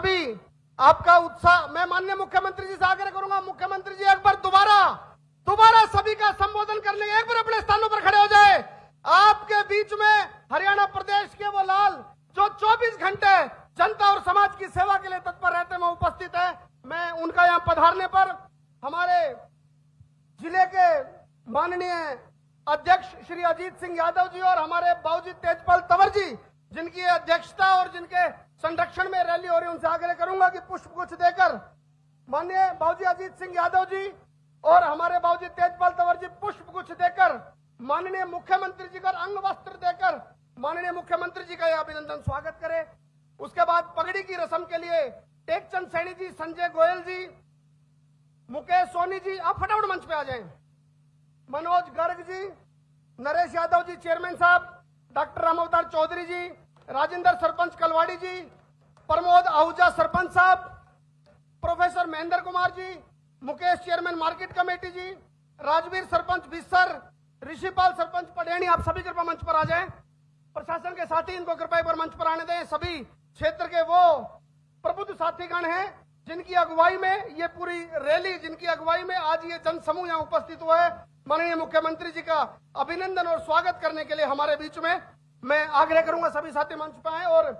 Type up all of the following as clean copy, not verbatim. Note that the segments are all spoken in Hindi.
सभी आपका उत्साह, मैं माननीय मुख्यमंत्री जी से आग्रह करूंगा, मुख्यमंत्री जी एक बार दोबारा सभी का संबोधन करने एक बार अपने स्थानों पर खड़े हो जाए। आपके बीच में हरियाणा प्रदेश के वो लाल जो 24 घंटे जनता और समाज की सेवा के लिए तत्पर रहते हैं, वो उपस्थित है। मैं उनका यहां पधारने पर हमारे जिले के माननीय अध्यक्ष श्री अजीत सिंह यादव जी और हमारे बाबूजी तेजपाल तंवर जी, जिनकी अध्यक्षता और जिनके संरक्षण में रैली हो रही, उनसे आग्रह करूंगा कि पुष्प गुच्छ देकर माननीय बाबूजी अजीत सिंह यादव जी और हमारे बाबूजी तेजपाल तंवर जी पुष्प गुच्छ देकर माननीय मुख्यमंत्री जी का अंग वस्त्र देकर माननीय मुख्यमंत्री जी का यह अभिनंदन स्वागत करें। उसके बाद पगड़ी की रस्म के लिए टेकचंद सैनी जी, संजय गोयल जी, मुकेश सोनी जी, आप फटाफट मंच पे आ जाएं। मनोज गर्ग जी, नरेश यादव जी चेयरमैन साहब, डॉक्टर रामावतार चौधरी जी, राजेंद्र सरपंच कलवाड़ी जी, प्रमोद आहूजा सरपंच साहब, professor Mahendra Kumar ji, Mukesh chairman market committee जी, राजवीर सरपंच बिस्सर, ऋषिपाल सरपंच पडेणी, आप सभी कृपया मंच पर आ जाएं। प्रशासन के साथी इनको कृपया एक बार मंच पर आने दें। सभी क्षेत्र के वो प्रबुद्ध साथीगण हैं जिनकी अगुवाई में ये पूरी रैली, जिनकी अगुवाई में आज ये जनसमूह यहाँ उपस्थित हुआ है। माननीय मुख्यमंत्री जी का अभिनंदन और स्वागत करने के लिए हमारे बीच में मैं आग्रह करूंगा सभी साथी मंच पर आए और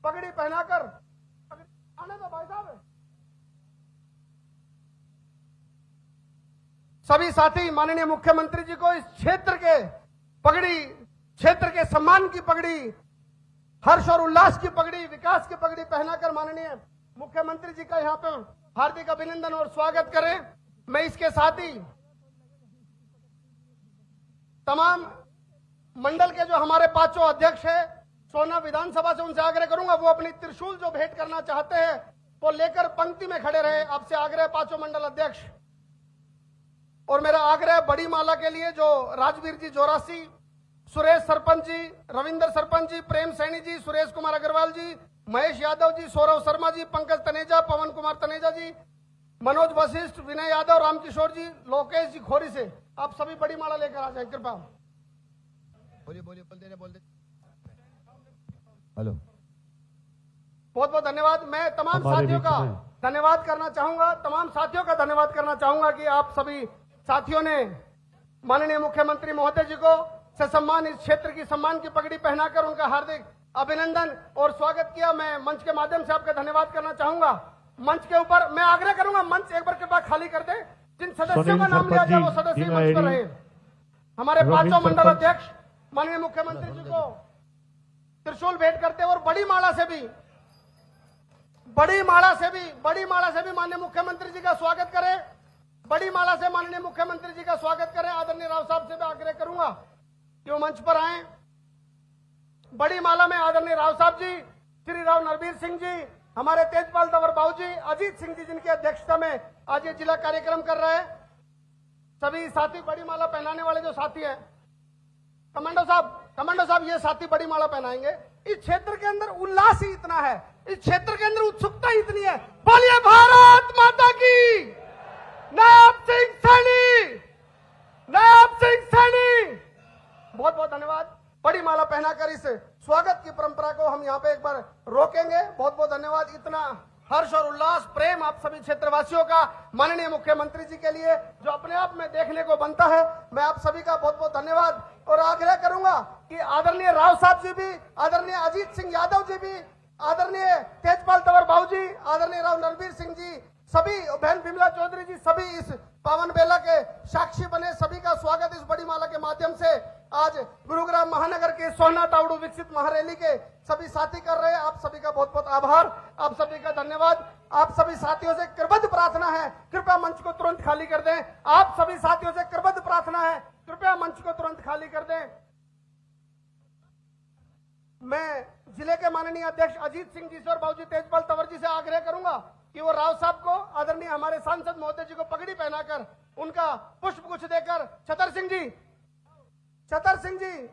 पगड़ी पहनाकर आने दो भाई साहब। सभी साथी माननीय मुख्यमंत्री जी को इस क्षेत्र के सम्मान की पगड़ी, हर्ष और उल्लास की पगड़ी, विकास की पगड़ी पहनाकर माननीय मुख्यमंत्री जी का यहाँ पर हार्दिक अभिनंदन और स्वागत करें। मैं इसके साथ ही तमाम मंडल के जो हमारे पांचों अध्यक्ष हैं सोना विधानसभा से, उनसे आग्रह करूंगा वो अपनी त्रिशूल जो भेंट करना चाहते हैं वो लेकर पंक्ति में खड़े रहे। आपसे आग्रह पांचों मंडल अध्यक्ष। और मेरा आग्रह बड़ी माला के लिए जो राजवीर जी जोरासी, सुरेश सरपंच जी, रविंद्र सरपंच जी, प्रेम सैनी जी, सुरेश कुमार अग्रवाल जी, महेश यादव जी, सौरव शर्मा जी, पंकज तनेजा, पवन कुमार तनेजा जी, मनोज वशिष्ठ, विनय यादव, रामकिशोर जी, लोकेश जी खोरी से आप सभी बड़ी माला लेकर आ जाए कृपया। बोलिए बोल दे। हेलो, बहुत बहुत धन्यवाद। मैं तमाम साथियों का धन्यवाद करना चाहूंगा कि आप सभी साथियों ने माननीय मुख्यमंत्री महोदय जी को ससम्मान इस क्षेत्र की सम्मान की पगड़ी पहनाकर उनका हार्दिक अभिनंदन और स्वागत किया। मैं मंच के माध्यम से आपका धन्यवाद करना चाहूंगा। मंच के ऊपर मैं आग्रह करूंगा मंच एक बार कृपया खाली कर दे। जिन सदस्यों का नाम लिया जाए वो सदस्य मंच पर रहे। हमारे पांचों मंडल अध्यक्ष माननीय मुख्यमंत्री जी को त्रिशूल भेंट करते और बड़ी माला से भी माननीय मुख्यमंत्री जी का स्वागत करें। बड़ी माला से माननीय मुख्यमंत्री जी का स्वागत करें। आदरणीय राव साहब से भी आग्रह करूंगा कि वो मंच पर आए। बड़ी माला में आदरणीय राव साहब जी, श्री राव नरवीर सिंह जी, हमारे तेजपाल तंवर बाबू जी, अजीत सिंह जी, जिनकी अध्यक्षता में आज ये जिला कार्यक्रम कर रहे हैं। सभी साथी बड़ी माला पहनाने वाले जो साथी हैं, कमांडो साहब ये साथी बड़ी माला पहनाएंगे। इस क्षेत्र के अंदर उल्लास ही इतना है, इस क्षेत्र के अंदर उत्सुकता ही इतनी है। बोलिए भारत माता की। नायब सिंह सैनी, बहुत बहुत धन्यवाद। बड़ी माला पहनाकर इस स्वागत की परंपरा को हम यहाँ पे एक बार रोकेंगे। बहुत बहुत धन्यवाद। इतना हर्ष और उल्लास, प्रेम आप सभी क्षेत्रवासियों का माननीय मुख्यमंत्री जी के लिए जो अपने आप में देखने को बनता है। मैं आप सभी का बहुत बहुत धन्यवाद और आग्रह करूंगा कि आदरणीय राव साहब जी भी, आदरणीय अजीत सिंह यादव जी भी, आदरणीय तेजपाल तंवर बाबू जी, आदरणीय राव नरवीर सिंह जी, सभी बहन बिमला चौधरी जी, सभी इस पावन बेला के साक्षी बने। सभी का स्वागत इस बड़ी माला के माध्यम से आज गुरुग्राम महानगर के सोहना तावड़ू विकसित महारैली के सभी साथी कर रहे हैं। आप सभी का बहुत बहुत आभार, आप सभी का धन्यवाद। आप सभी साथियों से कृतज्ञ प्रार्थना है, कृपया मंच को तुरंत खाली कर दें। आप सभी साथियों से कृतज्ञ प्रार्थना है, कृपया मंच को तुरंत खाली कर दें। मैं जिले के माननीय अध्यक्ष अजीत सिंह जी से और बाबूजी तेजपाल तंवर जी से आग्रह करूंगा कि वो राव साहब को, आदरणीय हमारे सांसद महोदय जी को पगड़ी पहनाकर उनका पुष्प गुच्छ देकर, छतर सिंह जी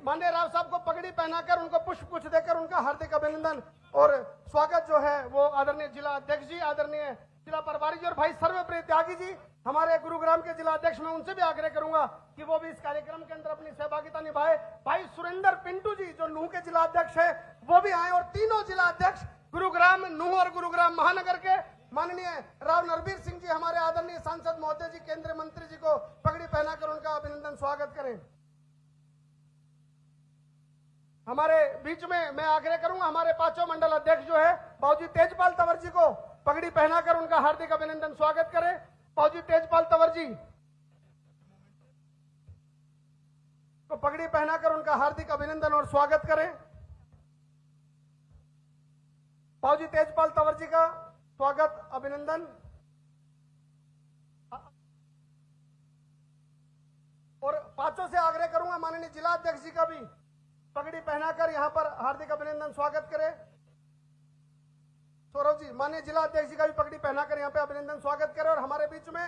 माननीय राव साहब को पगड़ी पहनाकर उनको पुष्प गुच्छ देकर उनका हार्दिक अभिनंदन और स्वागत जो है वो आदरणीय जिला अध्यक्ष जी, आदरणीय जिला प्रभारी जी और भाई सर्वप्रिय त्यागी जी, हमारे गुरुग्राम के जिला अध्यक्ष, मैं उनसे भी आग्रह करूंगा कि वो भी इस कार्यक्रम के अंदर अपनी सहभागिता निभाए। भाई सुरेंद्र पिंटू जी जो नूह के जिला अध्यक्ष है वो भी आए और तीनों जिला अध्यक्ष गुरुग्राम नूह और गुरुग्राम महानगर के माननीय राव नरबीर सिंह जी, हमारे आदरणीय सांसद महोदय जी, केंद्रीय मंत्री जी को पगड़ी पहनाकर उनका अभिनंदन स्वागत करें। हमारे बीच में मैं आग्रह करूंगा हमारे पांचों मंडल अध्यक्ष जो है बाबूजी तेजपाल तंवर जी को पगड़ी पहनाकर उनका हार्दिक अभिनंदन स्वागत करें। बाबूजी तेजपाल तंवर जी को पगड़ी पहनाकर उनका हार्दिक अभिनंदन और स्वागत करें। बाबूजी तेजपाल तंवर जी का स्वागत अभिनंदन। और पांचों से आग्रह करूंगा माननीय जिला अध्यक्ष जी का भी पगड़ी पहनाकर यहां पर हार्दिक अभिनंदन स्वागत करें। सौरभ जी, माननीय जिला अध्यक्ष जी का भी पगड़ी पहनाकर यहां पे अभिनंदन स्वागत करें। और हमारे बीच में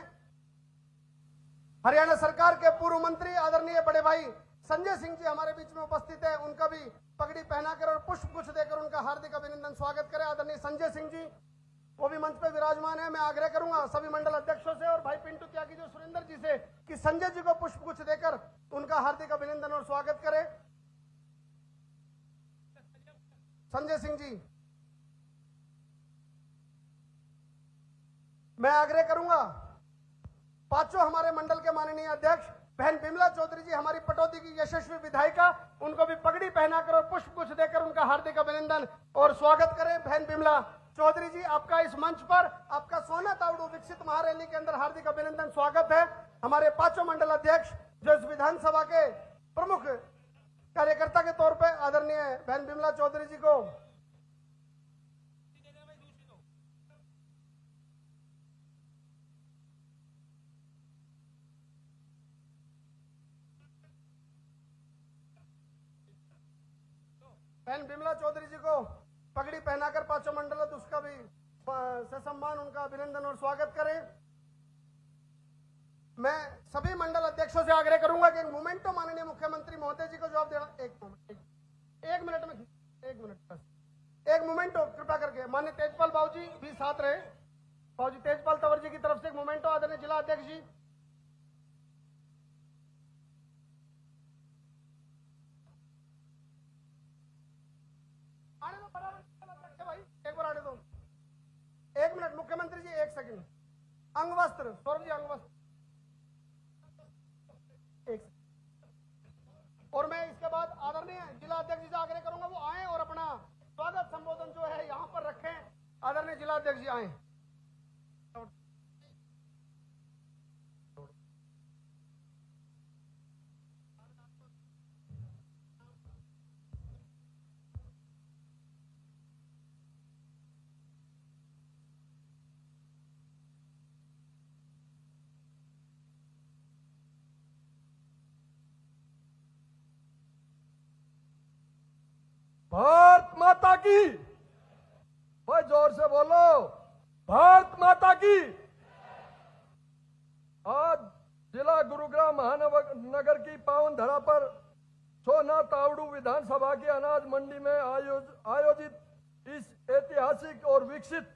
हरियाणा सरकार के पूर्व मंत्री आदरणीय बड़े भाई संजय सिंह जी हमारे बीच में उपस्थित है, उनका भी पगड़ी पहनाकर और पुष्प गुच्छ देकर उनका हार्दिक अभिनंदन स्वागत करें। आदरणीय संजय सिंह जी वो भी मंच पे विराजमान है। मैं आग्रह करूंगा सभी मंडल अध्यक्षों से और भाई पिंटू त्यागी जो सुरेंद्र जी से कि संजय जी को पुष्प गुच्छ देकर उनका हार्दिक अभिनंदन और स्वागत करें। संजय सिंह जी, मैं आग्रह करूंगा पांचों हमारे मंडल के माननीय अध्यक्ष बहन बिमला चौधरी जी, हमारी पटौदी की यशस्वी विधायिका, उनको भी पगड़ी पहनाकर और पुष्प गुच्छ देकर उनका हार्दिक अभिनंदन और स्वागत करें। बहन बिमला चौधरी जी, आपका इस मंच पर आपका सोना तावड़ू विकसित महारैली के अंदर हार्दिक अभिनंदन स्वागत है। हमारे पांचों मंडल अध्यक्ष जो इस विधानसभा के प्रमुख कार्यकर्ता के तौर पे आदरणीय बहन बिमला चौधरी जी को पगड़ी पहनाकर पांचों मंडल उसका भी ससम्मान उनका अभिनंदन और स्वागत करें। मैं सभी मंडल अध्यक्षों से आग्रह करूंगा कि एक मोमेंटो माननीय मुख्यमंत्री महोदय जी को जवाब देना। एक मोमेंटो कृपया करके माननीय तेजपाल बाबू जी भी साथ रहे। बाबूजी तेजपाल तंवर जी की तरफ से एक मोमेंटो आदरणीय जिला अध्यक्ष जी। आने दो बराबर भाई, एक बार आने दो। एक मिनट मुख्यमंत्री जी, एक सेकंड। अंग वस्त्र सौरभ जी, अंग वस्त्र एक। और मैं इसके बाद आदरणीय जिला अध्यक्ष जी से आग्रह करूंगा वो आए और अपना स्वागत संबोधन जो है यहां पर रखें। आदरणीय जिला अध्यक्ष जी आए। भारत माता की, भाई जोर से बोलो, भारत माता की। आज जिला गुरुग्राम महानगर की पावन धरा पर सोना तावड़ू विधानसभा की अनाज मंडी में आयोजित इस ऐतिहासिक और विकसित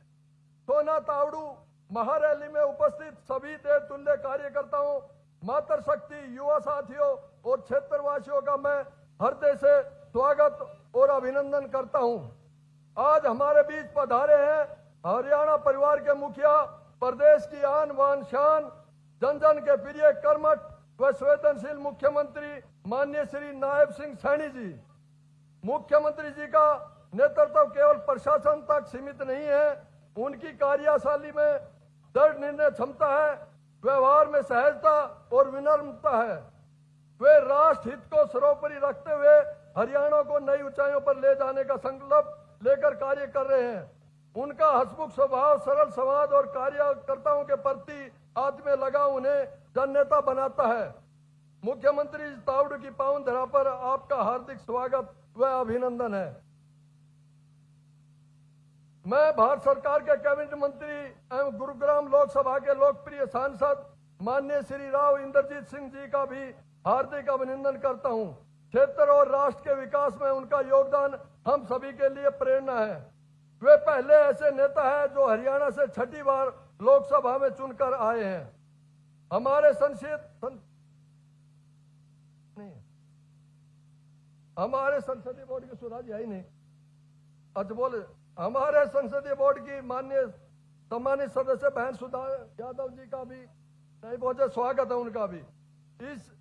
सोना तावड़ू महारैली में उपस्थित सभी देवतुल्य कार्यकर्ताओं, मातृशक्ति, युवा साथियों और क्षेत्रवासियों का मैं हृदय से स्वागत और अभिनंदन करता हूं। आज हमारे बीच पधारे हैं हरियाणा परिवार के मुखिया, प्रदेश की आन बान शान, जन जन के प्रिय कर्मठ व संवेदनशील मुख्यमंत्री माननीय श्री नायब सिंह सैनी जी। मुख्यमंत्री जी का नेतृत्व केवल प्रशासन तक सीमित नहीं है, उनकी कार्यशैली में दृढ़ निर्णय क्षमता है, व्यवहार में सहजता और विनम्रता है। वे राष्ट्र हित को सर्वोपरि रखते हुए हरियाणा को नई ऊंचाइयों पर ले जाने का संकल्प लेकर कार्य कर रहे हैं। उनका हंसमुख स्वभाव, सरल संवाद और कार्यकर्ताओं के प्रति आत्मीय लगाव उन्हें जननेता बनाता है। मुख्यमंत्री तावड़ू की पावन धरा पर आपका हार्दिक स्वागत व अभिनंदन है। मैं भारत सरकार के कैबिनेट मंत्री एवं गुरुग्राम लोकसभा के लोकप्रिय सांसद माननीय श्री राव इंद्रजीत सिंह जी का भी हार्दिक अभिनंदन करता हूं। क्षेत्र और राष्ट्र के विकास में उनका योगदान हम सभी के लिए प्रेरणा है। वे पहले ऐसे नेता हैं जो हरियाणा से छठी बार लोकसभा में चुनकर आए हैं। हमारे संसदीय बोर्ड की सुराजी आई नहीं, अच्छा बोले हमारे संसदीय बोर्ड की माननीय सम्मानित सदस्य बहन सुधा यादव जी का भी नहीं पहुंचे, स्वागत है उनका भी। इस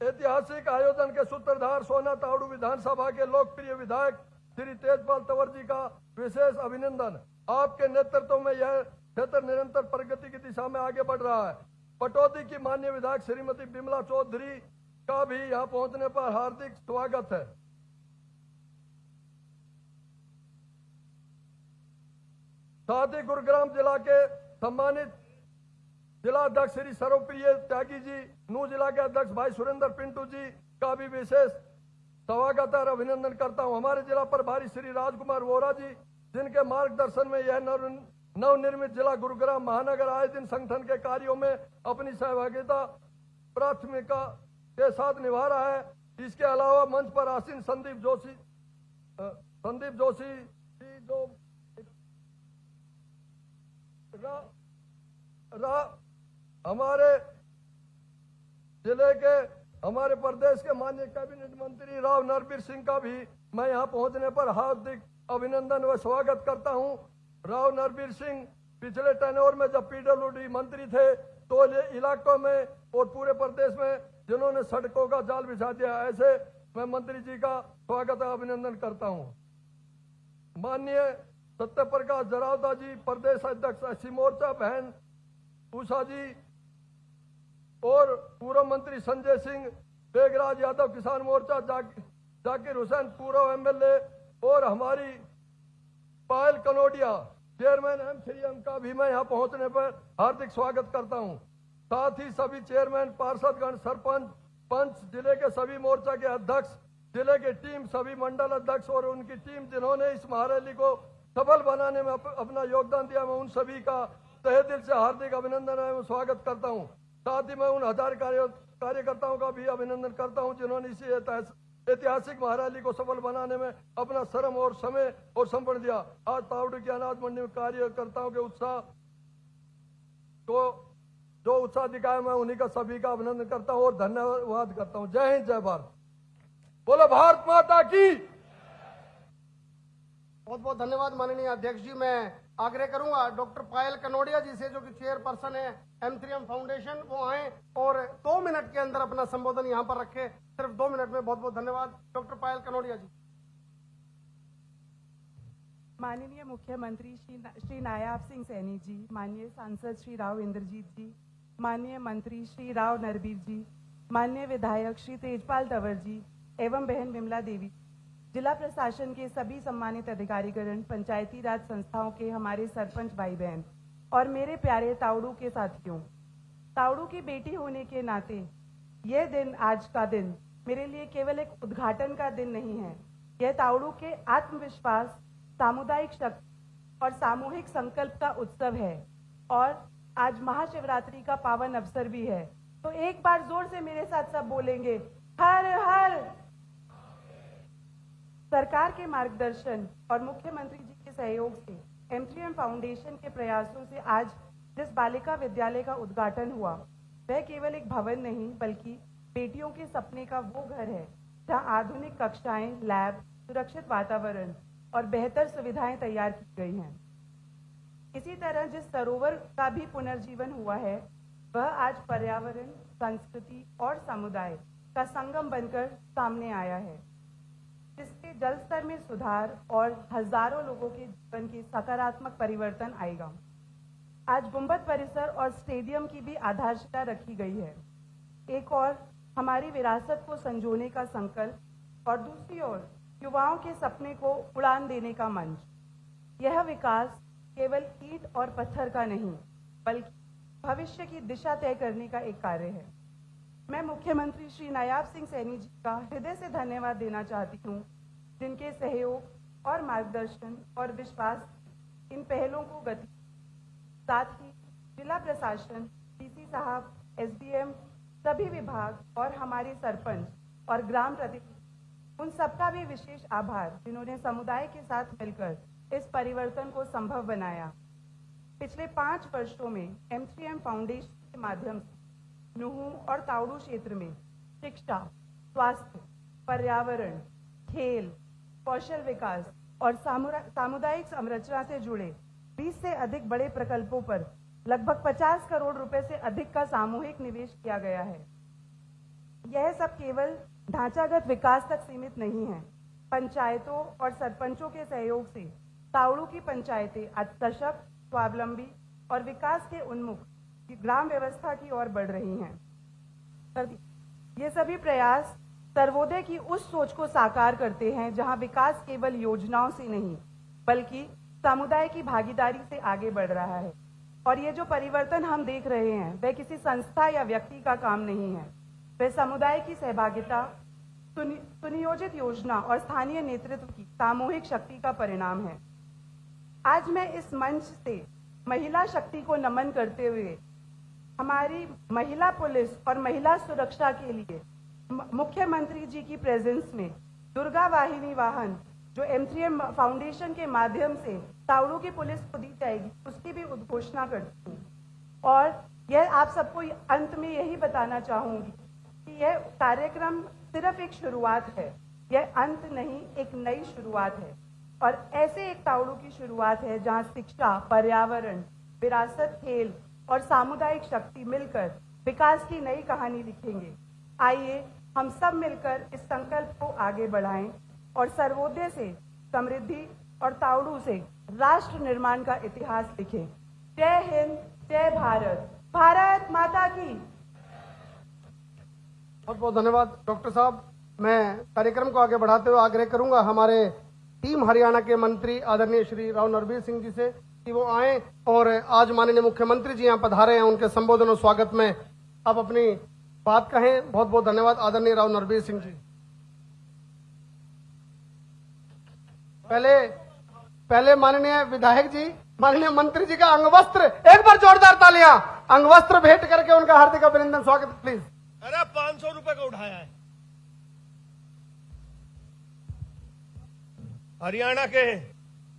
ऐतिहासिक आयोजन के सूत्रधार सोना तावड़ू विधानसभा के लोकप्रिय विधायक श्री तेजपाल तंवर जी का विशेष अभिनंदन। आपके नेतृत्व में यह क्षेत्र निरंतर प्रगति की दिशा में आगे बढ़ रहा है। पटौदी की माननीय विधायक श्रीमती बिमला चौधरी का भी यहाँ पहुंचने पर हार्दिक स्वागत है। साथ ही गुरुग्राम जिला के सम्मानित जिला अध्यक्ष श्री सर्वप्रिय त्यागी जी, नू जिला के अध्यक्ष भाई सुरेंद्र पिंटू जी का भी विशेष स्वागत और अभिनंदन करता हूं। हमारे जिला प्रभारी श्री राजकुमार वोरा जी, जिनके मार्गदर्शन में यह नवनिर्मित जिला गुरुग्राम महानगर आए दिन संगठन के कार्यों में अपनी सहभागिता प्राथमिकता के साथ निभा रहा है। इसके अलावा मंच पर आसीन संदीप जोशी जी जो हमारे जिले के हमारे प्रदेश के माननीय कैबिनेट मंत्री राव नरबीर सिंह का भी मैं यहां पहुंचने पर हार्दिक अभिनंदन व स्वागत करता हूं। राव नरबीर सिंह पिछले टेन्योर में जब पीडब्ल्यूडी मंत्री थे तो ये इलाकों में और पूरे प्रदेश में जिन्होंने सड़कों का जाल बिछा दिया, ऐसे मैं मंत्री जी का स्वागत और अभिनंदन करता हूं। माननीय सत्य प्रकाश जरावता जी, प्रदेश अध्यक्ष एससी मोर्चा बहन उषा जी और पूर्व मंत्री संजय सिंह, बेगराज यादव किसान मोर्चा, जाकिर हुसैन पूर्व एमएलए और हमारी पायल कनोडिया चेयरमैन एम का भी मैं यहाँ पहुंचने पर हार्दिक स्वागत करता हूं। साथ ही सभी चेयरमैन, पार्षदगण, सरपंच, पंच, जिले के सभी मोर्चा के अध्यक्ष, जिले की टीम, सभी मंडल अध्यक्ष और उनकी टीम जिन्होंने इस महारैली को सफल बनाने में अपना योगदान दिया, मैं उन सभी का तहे दिल से हार्दिक अभिनंदन एवं स्वागत करता हूं। साथ ही मैं उन हजार कार्यकर्ताओं का भी अभिनंदन करता हूं जिन्होंने इसी ऐतिहासिक महारैली को सफल बनाने में अपना श्रम और समय और समर्पण दिया। आज तावड़ू की अनाज मंडी में कार्यकर्ताओं के उत्साह को जो उत्साह दिखाया, मैं उन्हीं का सभी का अभिनंदन करता हूं और धन्यवाद करता हूं। जय हिंद, जय भारत। बोलो भारत माता की। बहुत बहुत धन्यवाद माननीय अध्यक्ष जी। मैं आग्रह करूंगा डॉक्टर पायल कनोडिया जी से, जो कि चेयरपर्सन है M3M फाउंडेशन, वो आए और 2 मिनट के अंदर अपना संबोधन यहां पर रखे, सिर्फ 2 मिनट में। बहुत बहुत धन्यवाद डॉक्टर पायल कनोडिया जी। माननीय मुख्यमंत्री श्री नायाब सिंह सैनी जी, माननीय सांसद श्री राव इंद्रजीत जी, माननीय मंत्री श्री राव नरबीर जी, माननीय विधायक श्री तेजपाल तंवर जी एवं बहन विमला देवी, जिला प्रशासन के सभी सम्मानित अधिकारीगण, पंचायती राज संस्थाओं के हमारे सरपंच भाई बहन और मेरे प्यारे तावड़ू के साथियों, तावड़ू की बेटी होने के नाते यह दिन, आज का दिन मेरे लिए केवल एक उद्घाटन का दिन नहीं है। यह तावड़ू के आत्मविश्वास, सामुदायिक शक्ति और सामूहिक संकल्प का उत्सव है और आज महाशिवरात्रि का पावन अवसर भी है। तो एक बार जोर से मेरे साथ सब बोलेंगे, हर हर। सरकार के मार्गदर्शन और मुख्यमंत्री जी के सहयोग से M3M फाउंडेशन के प्रयासों से आज जिस बालिका विद्यालय का उद्घाटन हुआ, वह केवल एक भवन नहीं बल्कि बेटियों के सपने का वो घर है जहां आधुनिक कक्षाएं, लैब, सुरक्षित वातावरण और बेहतर सुविधाएं तैयार की गई हैं। इसी तरह जिस सरोवर का भी पुनर्जीवन हुआ है, वह आज पर्यावरण, संस्कृति और समुदाय का संगम बनकर सामने आया है, जिससे जल स्तर में सुधार और हजारों लोगों के जीवन के सकारात्मक परिवर्तन आएगा। आज गुंबद परिसर और स्टेडियम की भी आधारशिला रखी गई है। एक और हमारी विरासत को संजोने का संकल्प और दूसरी ओर युवाओं के सपने को उड़ान देने का मंच। यह विकास केवल ईंट और पत्थर का नहीं बल्कि भविष्य की दिशा तय करने का एक कार्य है। मैं मुख्यमंत्री श्री नायाब सिंह सैनी जी का हृदय से धन्यवाद देना चाहती हूँ, जिनके सहयोग और मार्गदर्शन और विश्वास इन पहलों को गति। साथ ही जिला प्रशासन, डीसी साहब, SDM, सभी विभाग और हमारे सरपंच और ग्राम प्रतिनिधि, उन सबका भी विशेष आभार जिन्होंने समुदाय के साथ मिलकर इस परिवर्तन को संभव बनाया। पिछले 5 वर्षों में M3M फाउंडेशन के माध्यम से नुहू और तावड़ू क्षेत्र में शिक्षा, स्वास्थ्य, पर्यावरण, खेल, कौशल विकास, और सामुदायिक संरचना से जुड़े 20 से अधिक बड़े प्रकल्पों पर लगभग 50 करोड़ रुपए से अधिक का सामूहिक निवेश किया गया है। यह सब केवल ढांचागत विकास तक सीमित नहीं है। पंचायतों और सरपंचों के सहयोग से तावड़ू की पंचायतें आज सशक्त, स्वावलंबी और विकास के उन्मुख ग्राम व्यवस्था की ओर बढ़ रही हैं। ये सभी प्रयास सर्वोदय की उस सोच को साकार करते हैं जहां विकास केवल योजनाओं से नहीं बल्कि समुदाय की भागीदारी से आगे बढ़ रहा है। और ये जो परिवर्तन हम देख रहे हैं वह किसी संस्था या व्यक्ति का काम नहीं है, वह समुदाय की सहभागिता, सुनियोजित योजना और स्थानीय नेतृत्व की सामूहिक शक्ति का परिणाम है। आज मैं इस मंच से महिला शक्ति को नमन करते हुए हमारी महिला पुलिस और महिला सुरक्षा के लिए मुख्यमंत्री जी की प्रेजेंस में दुर्गा वाहिनी वाहन जो M3M फाउंडेशन के माध्यम से तावड़ू की पुलिस को दी जाएगी उसकी भी उद्घोषणा करती हूँ। और यह आप सबको अंत में यही बताना चाहूंगी कि यह कार्यक्रम सिर्फ एक शुरुआत है, यह अंत नहीं, एक नई शुरुआत है। और ऐसे एक तावड़ू की शुरुआत है जहां शिक्षा, पर्यावरण, विरासत, खेल और सामुदायिक शक्ति मिलकर विकास की नई कहानी लिखेंगे। आइए हम सब मिलकर इस संकल्प को आगे बढ़ाएं और सर्वोदय से समृद्धि और तावड़ू से राष्ट्र निर्माण का इतिहास लिखें। जय हिंद, जय भारत, भारत माता की। बहुत बहुत धन्यवाद डॉक्टर साहब। मैं कार्यक्रम को आगे बढ़ाते हुए आग्रह करूंगा हमारे टीम हरियाणा के मंत्री आदरणीय श्री राव नरबीर सिंह जी से कि वो आए और आज माननीय मुख्यमंत्री जी यहाँ पधारे हैं, उनके संबोधन और स्वागत में आप अपनी बात कहें। बहुत बहुत धन्यवाद आदरणीय राव नरबीर सिंह जी। पहले माननीय विधायक जी, माननीय मंत्री जी का अंगवस्त्र, एक बार जोरदार तालियां, अंगवस्त्र भेंट करके उनका हार्दिक अभिनंदन स्वागत प्लीज। अरे 500 रुपए का उठाया है। हरियाणा के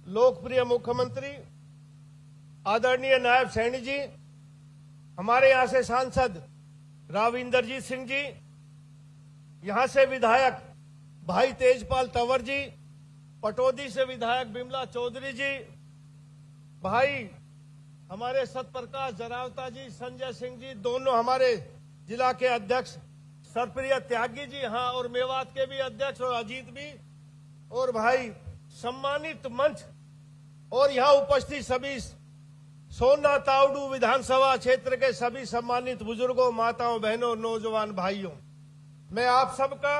लोकप्रिय मुख्यमंत्री आदरणीय नायब सैनी जी, हमारे यहां से सांसद राव इंदरजीत सिंह जी, यहां से विधायक भाई तेजपाल तंवर जी, पटौदी से विधायक बिमला चौधरी जी, भाई हमारे सतप्रकाश जरावता जी, संजय सिंह जी, दोनों हमारे जिला के अध्यक्ष सरप्रिय त्यागी जी, हाँ, और मेवात के भी अध्यक्ष और अजीत भी, और भाई सम्मानित मंच और यहाँ उपस्थित सभी सोना तावड़ू विधानसभा क्षेत्र के सभी सम्मानित बुजुर्गों, माताओं, बहनों, नौजवान भाइयों, मैं आप सबका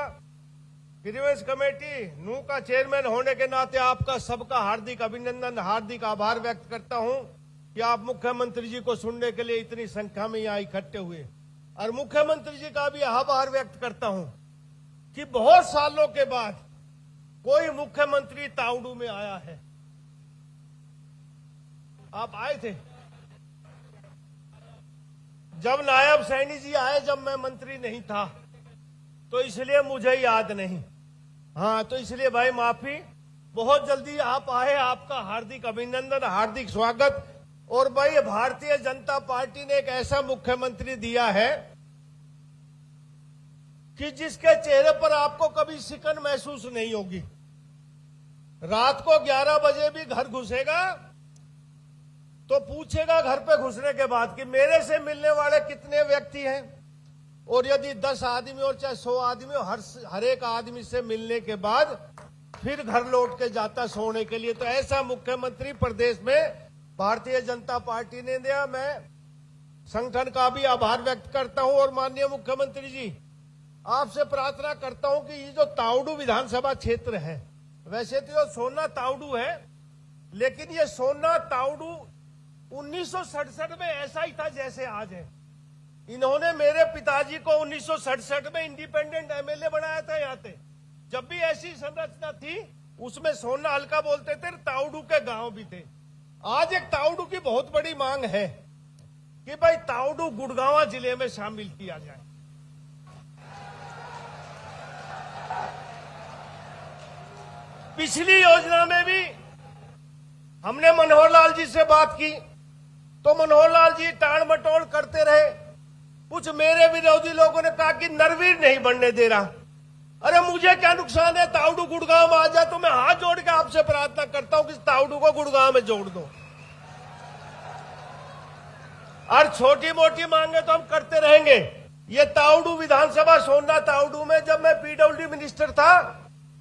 ग्रीवेंस कमेटी नू का चेयरमैन होने के नाते आपका सबका हार्दिक अभिनंदन, हार्दिक आभार व्यक्त करता हूं कि आप मुख्यमंत्री जी को सुनने के लिए इतनी संख्या में यहाँ इकट्ठे हुए। और मुख्यमंत्री जी का भी आभार व्यक्त करता हूं कि बहुत सालों के बाद कोई मुख्यमंत्री तावड़ू में आया है। आप आए थे जब नायब सैनी जी आए, जब मैं मंत्री नहीं था, तो इसलिए मुझे याद नहीं। हाँ, तो इसलिए भाई माफी। बहुत जल्दी आप आए, आपका हार्दिक अभिनंदन, हार्दिक स्वागत। और भाई भारतीय जनता पार्टी ने एक ऐसा मुख्यमंत्री दिया है कि जिसके चेहरे पर आपको कभी सिकन महसूस नहीं होगी। रात को 11 बजे भी घर घुसेगा तो पूछेगा घर पे घुसने के बाद कि मेरे से मिलने वाले कितने व्यक्ति हैं, और यदि 10 आदमी और चाहे 100 आदमी, हर एक आदमी से मिलने के बाद फिर घर लौट के जाता सोने के लिए। तो ऐसा मुख्यमंत्री प्रदेश में भारतीय जनता पार्टी ने दिया। मैं संगठन का भी आभार व्यक्त करता हूं। और माननीय मुख्यमंत्री जी, आपसे प्रार्थना करता हूं कि ये जो तावड़ू विधानसभा क्षेत्र है, वैसे तो ये सोना तावड़ू है, लेकिन ये सोना तावड़ू 1967 में ऐसा ही था जैसे आज है। इन्होंने मेरे पिताजी को 1967 में इंडिपेंडेंट एमएलए बनाया था यहाँ पे। जब भी ऐसी संरचना थी, उसमें सोना हल्का बोलते थे, तावड़ू के गांव भी थे। आज एक तावड़ू की बहुत बड़ी मांग है कि भाई तावड़ू गुड़गांव जिले में शामिल किया जाए। पिछली योजना में भी हमने मनोहर लाल जी से बात की, तो मनोहर लाल जी टाल मटोल करते रहे। कुछ मेरे विरोधी लोगों ने कहा कि नरवीर नहीं बनने दे रहा। अरे मुझे क्या नुकसान है, तावड़ू गुड़गांव में आ जाए तो मैं हाथ जोड़ के आपसे प्रार्थना करता हूं कि तावड़ू को गुड़गांव में जोड़ दो। और छोटी मोटी मांगे तो हम करते रहेंगे। ये तावड़ू विधानसभा सोना तावड़ू में जब मैं पीडब्ल्यूडी मिनिस्टर था,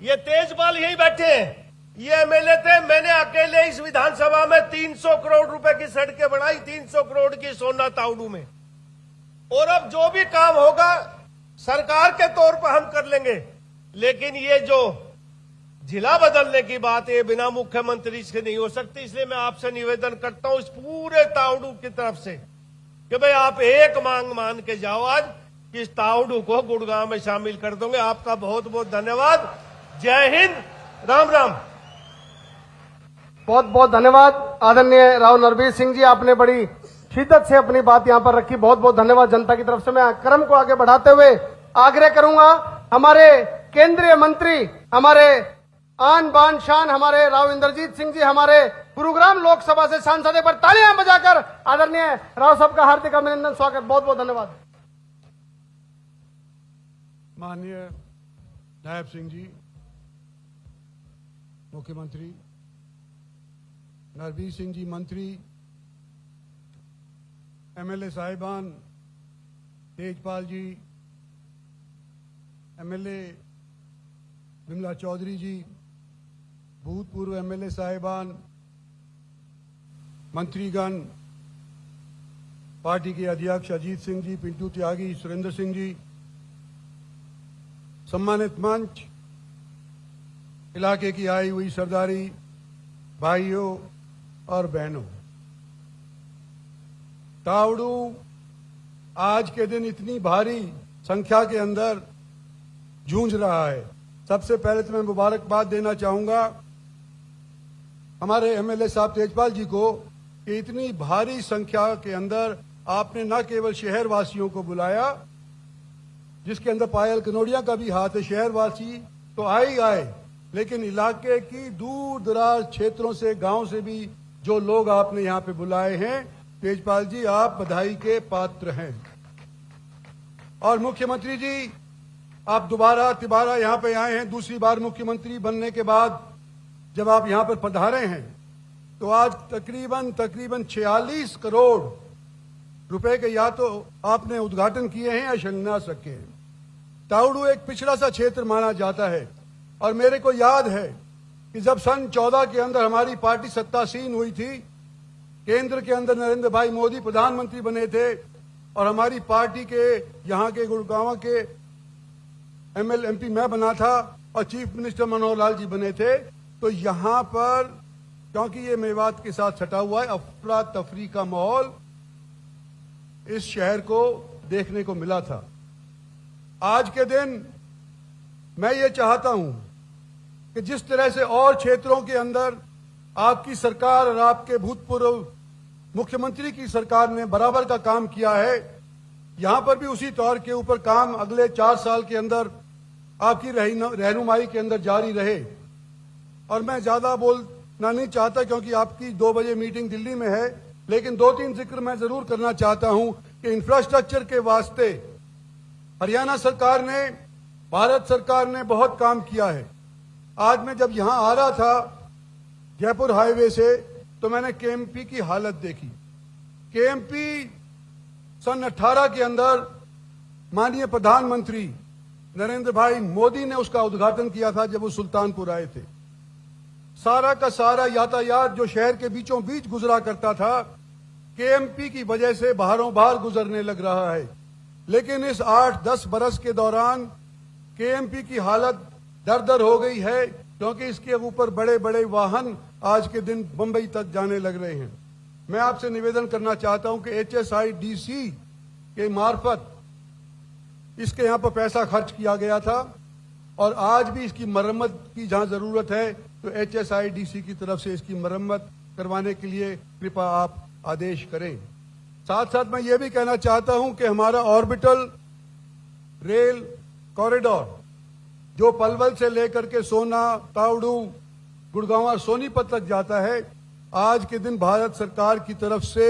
ये तेजपाल यही बैठे हैं, ये एमएलए थे। मैंने अकेले इस विधानसभा में 300 करोड़ रुपए की सड़कें बनाई, 300 करोड़ की सोना तावड़ू में। और अब जो भी काम होगा सरकार के तौर पर हम कर लेंगे, लेकिन ये जो जिला बदलने की बात है बिना मुख्यमंत्री से नहीं हो सकती। इसलिए मैं आपसे निवेदन करता हूं इस पूरे तावड़ू की तरफ से कि भाई आप एक मांग मान के जाओ आज कि इस तावड़ू को गुड़गांव में शामिल कर दोगे। आपका बहुत बहुत धन्यवाद। जय हिंद, राम राम। बहुत बहुत धन्यवाद आदरणीय राव नरवीर सिंह जी, आपने बड़ी शिद्दत से अपनी बात यहां पर रखी। बहुत बहुत धन्यवाद जनता की तरफ से। मैं क्रम को आगे बढ़ाते हुए आग्रह करूंगा हमारे केंद्रीय मंत्री, हमारे आन बान शान हमारे राव इंद्रजीत सिंह जी, हमारे गुरुग्राम लोकसभा से सांसद, एक बार तालियां बजाकर आदरणीय राव साहब का हार्दिक अभिनंदन, स्वागत। बहुत बहुत धन्यवाद। माननीय नायब सिंह जी, मुख्यमंत्री नरवीर सिंह जी, मंत्री, एमएलए साहिबान, तेजपाल जी, एमएलए विमला चौधरी जी, भूतपूर्व एमएलए साहिबान, मंत्रीगण, पार्टी के अध्यक्ष अजीत सिंह जी, पिंटू त्यागी, सुरेंद्र सिंह जी, सम्मानित मंच, इलाके की आई हुई सरदारी भाइयों और बहनों, तावड़ू आज के दिन इतनी भारी संख्या के अंदर जूझ रहा है। सबसे पहले तो मैं मुबारकबाद देना चाहूंगा हमारे एमएलए साहब तेजपाल जी को कि इतनी भारी संख्या के अंदर आपने न केवल शहर वासियों को बुलाया, जिसके अंदर पायल कनोडिया का भी हाथ है, शहरवासी तो आए, लेकिन इलाके की दूर दराज क्षेत्रों से, गांव से भी जो लोग आपने यहां पे बुलाए हैं, तेजपाल जी आप बधाई के पात्र हैं। और मुख्यमंत्री जी, आप तिबारा यहां पे आए हैं, दूसरी बार मुख्यमंत्री बनने के बाद जब आप यहां पर पधारे हैं तो आज तकरीबन 46 करोड़ रुपए के या तो आपने उद्घाटन किए हैं या शिलान्यास रखे हैं। तावड़ू एक पिछड़ा सा क्षेत्र माना जाता है और मेरे को याद है कि जब सन 14 के अंदर हमारी पार्टी सत्तासीन हुई थी, केंद्र के अंदर नरेंद्र भाई मोदी प्रधानमंत्री बने थे और हमारी पार्टी के यहाँ के गुड़गांव के एमपी मैं बना था और चीफ मिनिस्टर मनोहर लाल जी बने थे। तो यहाँ पर क्योंकि ये मेवात के साथ सटा हुआ है, अफरा तफरी का माहौल इस शहर को देखने को मिला था। आज के दिन मैं ये चाहता हूं कि जिस तरह से और क्षेत्रों के अंदर आपकी सरकार और आपके भूतपूर्व मुख्यमंत्री की सरकार ने बराबर का काम किया है, यहां पर भी उसी तौर के ऊपर काम अगले 4 साल के अंदर आपकी रहनुमाई के अंदर जारी रहे। और मैं ज्यादा बोलना नहीं चाहता क्योंकि आपकी 2 बजे मीटिंग दिल्ली में है, लेकिन 2-3 जिक्र मैं जरूर करना चाहता हूं कि इंफ्रास्ट्रक्चर के वास्ते हरियाणा सरकार ने, भारत सरकार ने बहुत काम किया है। आज मैं जब यहां आ रहा था जयपुर हाईवे से तो मैंने केएमपी की हालत देखी। केएमपी सन 18 के अंदर माननीय प्रधानमंत्री नरेंद्र भाई मोदी ने उसका उद्घाटन किया था जब वो सुल्तानपुर आए थे। सारा का सारा यातायात जो शहर के बीचों बीच गुजरा करता था, केएमपी की वजह से बाहरों बाहर गुजरने लग रहा है। लेकिन इस 8-10 बरस के दौरान केएमपी की हालत दर हो गई है क्योंकि इसके ऊपर बड़े बड़े वाहन आज के दिन बंबई तक जाने लग रहे हैं। मैं आपसे निवेदन करना चाहता हूं कि HSIDC के मार्फत इसके यहाँ पर पैसा खर्च किया गया था और आज भी इसकी मरम्मत की जहां जरूरत है तो HSIDC की तरफ से इसकी मरम्मत करवाने के लिए कृपया आप आदेश करें। साथ साथ मैं ये भी कहना चाहता हूं कि हमारा ऑर्बिटल रेल कॉरिडोर जो पलवल से लेकर के सोना, तावड़ू, गुड़गांव और सोनीपत तक जाता है, आज के दिन भारत सरकार की तरफ से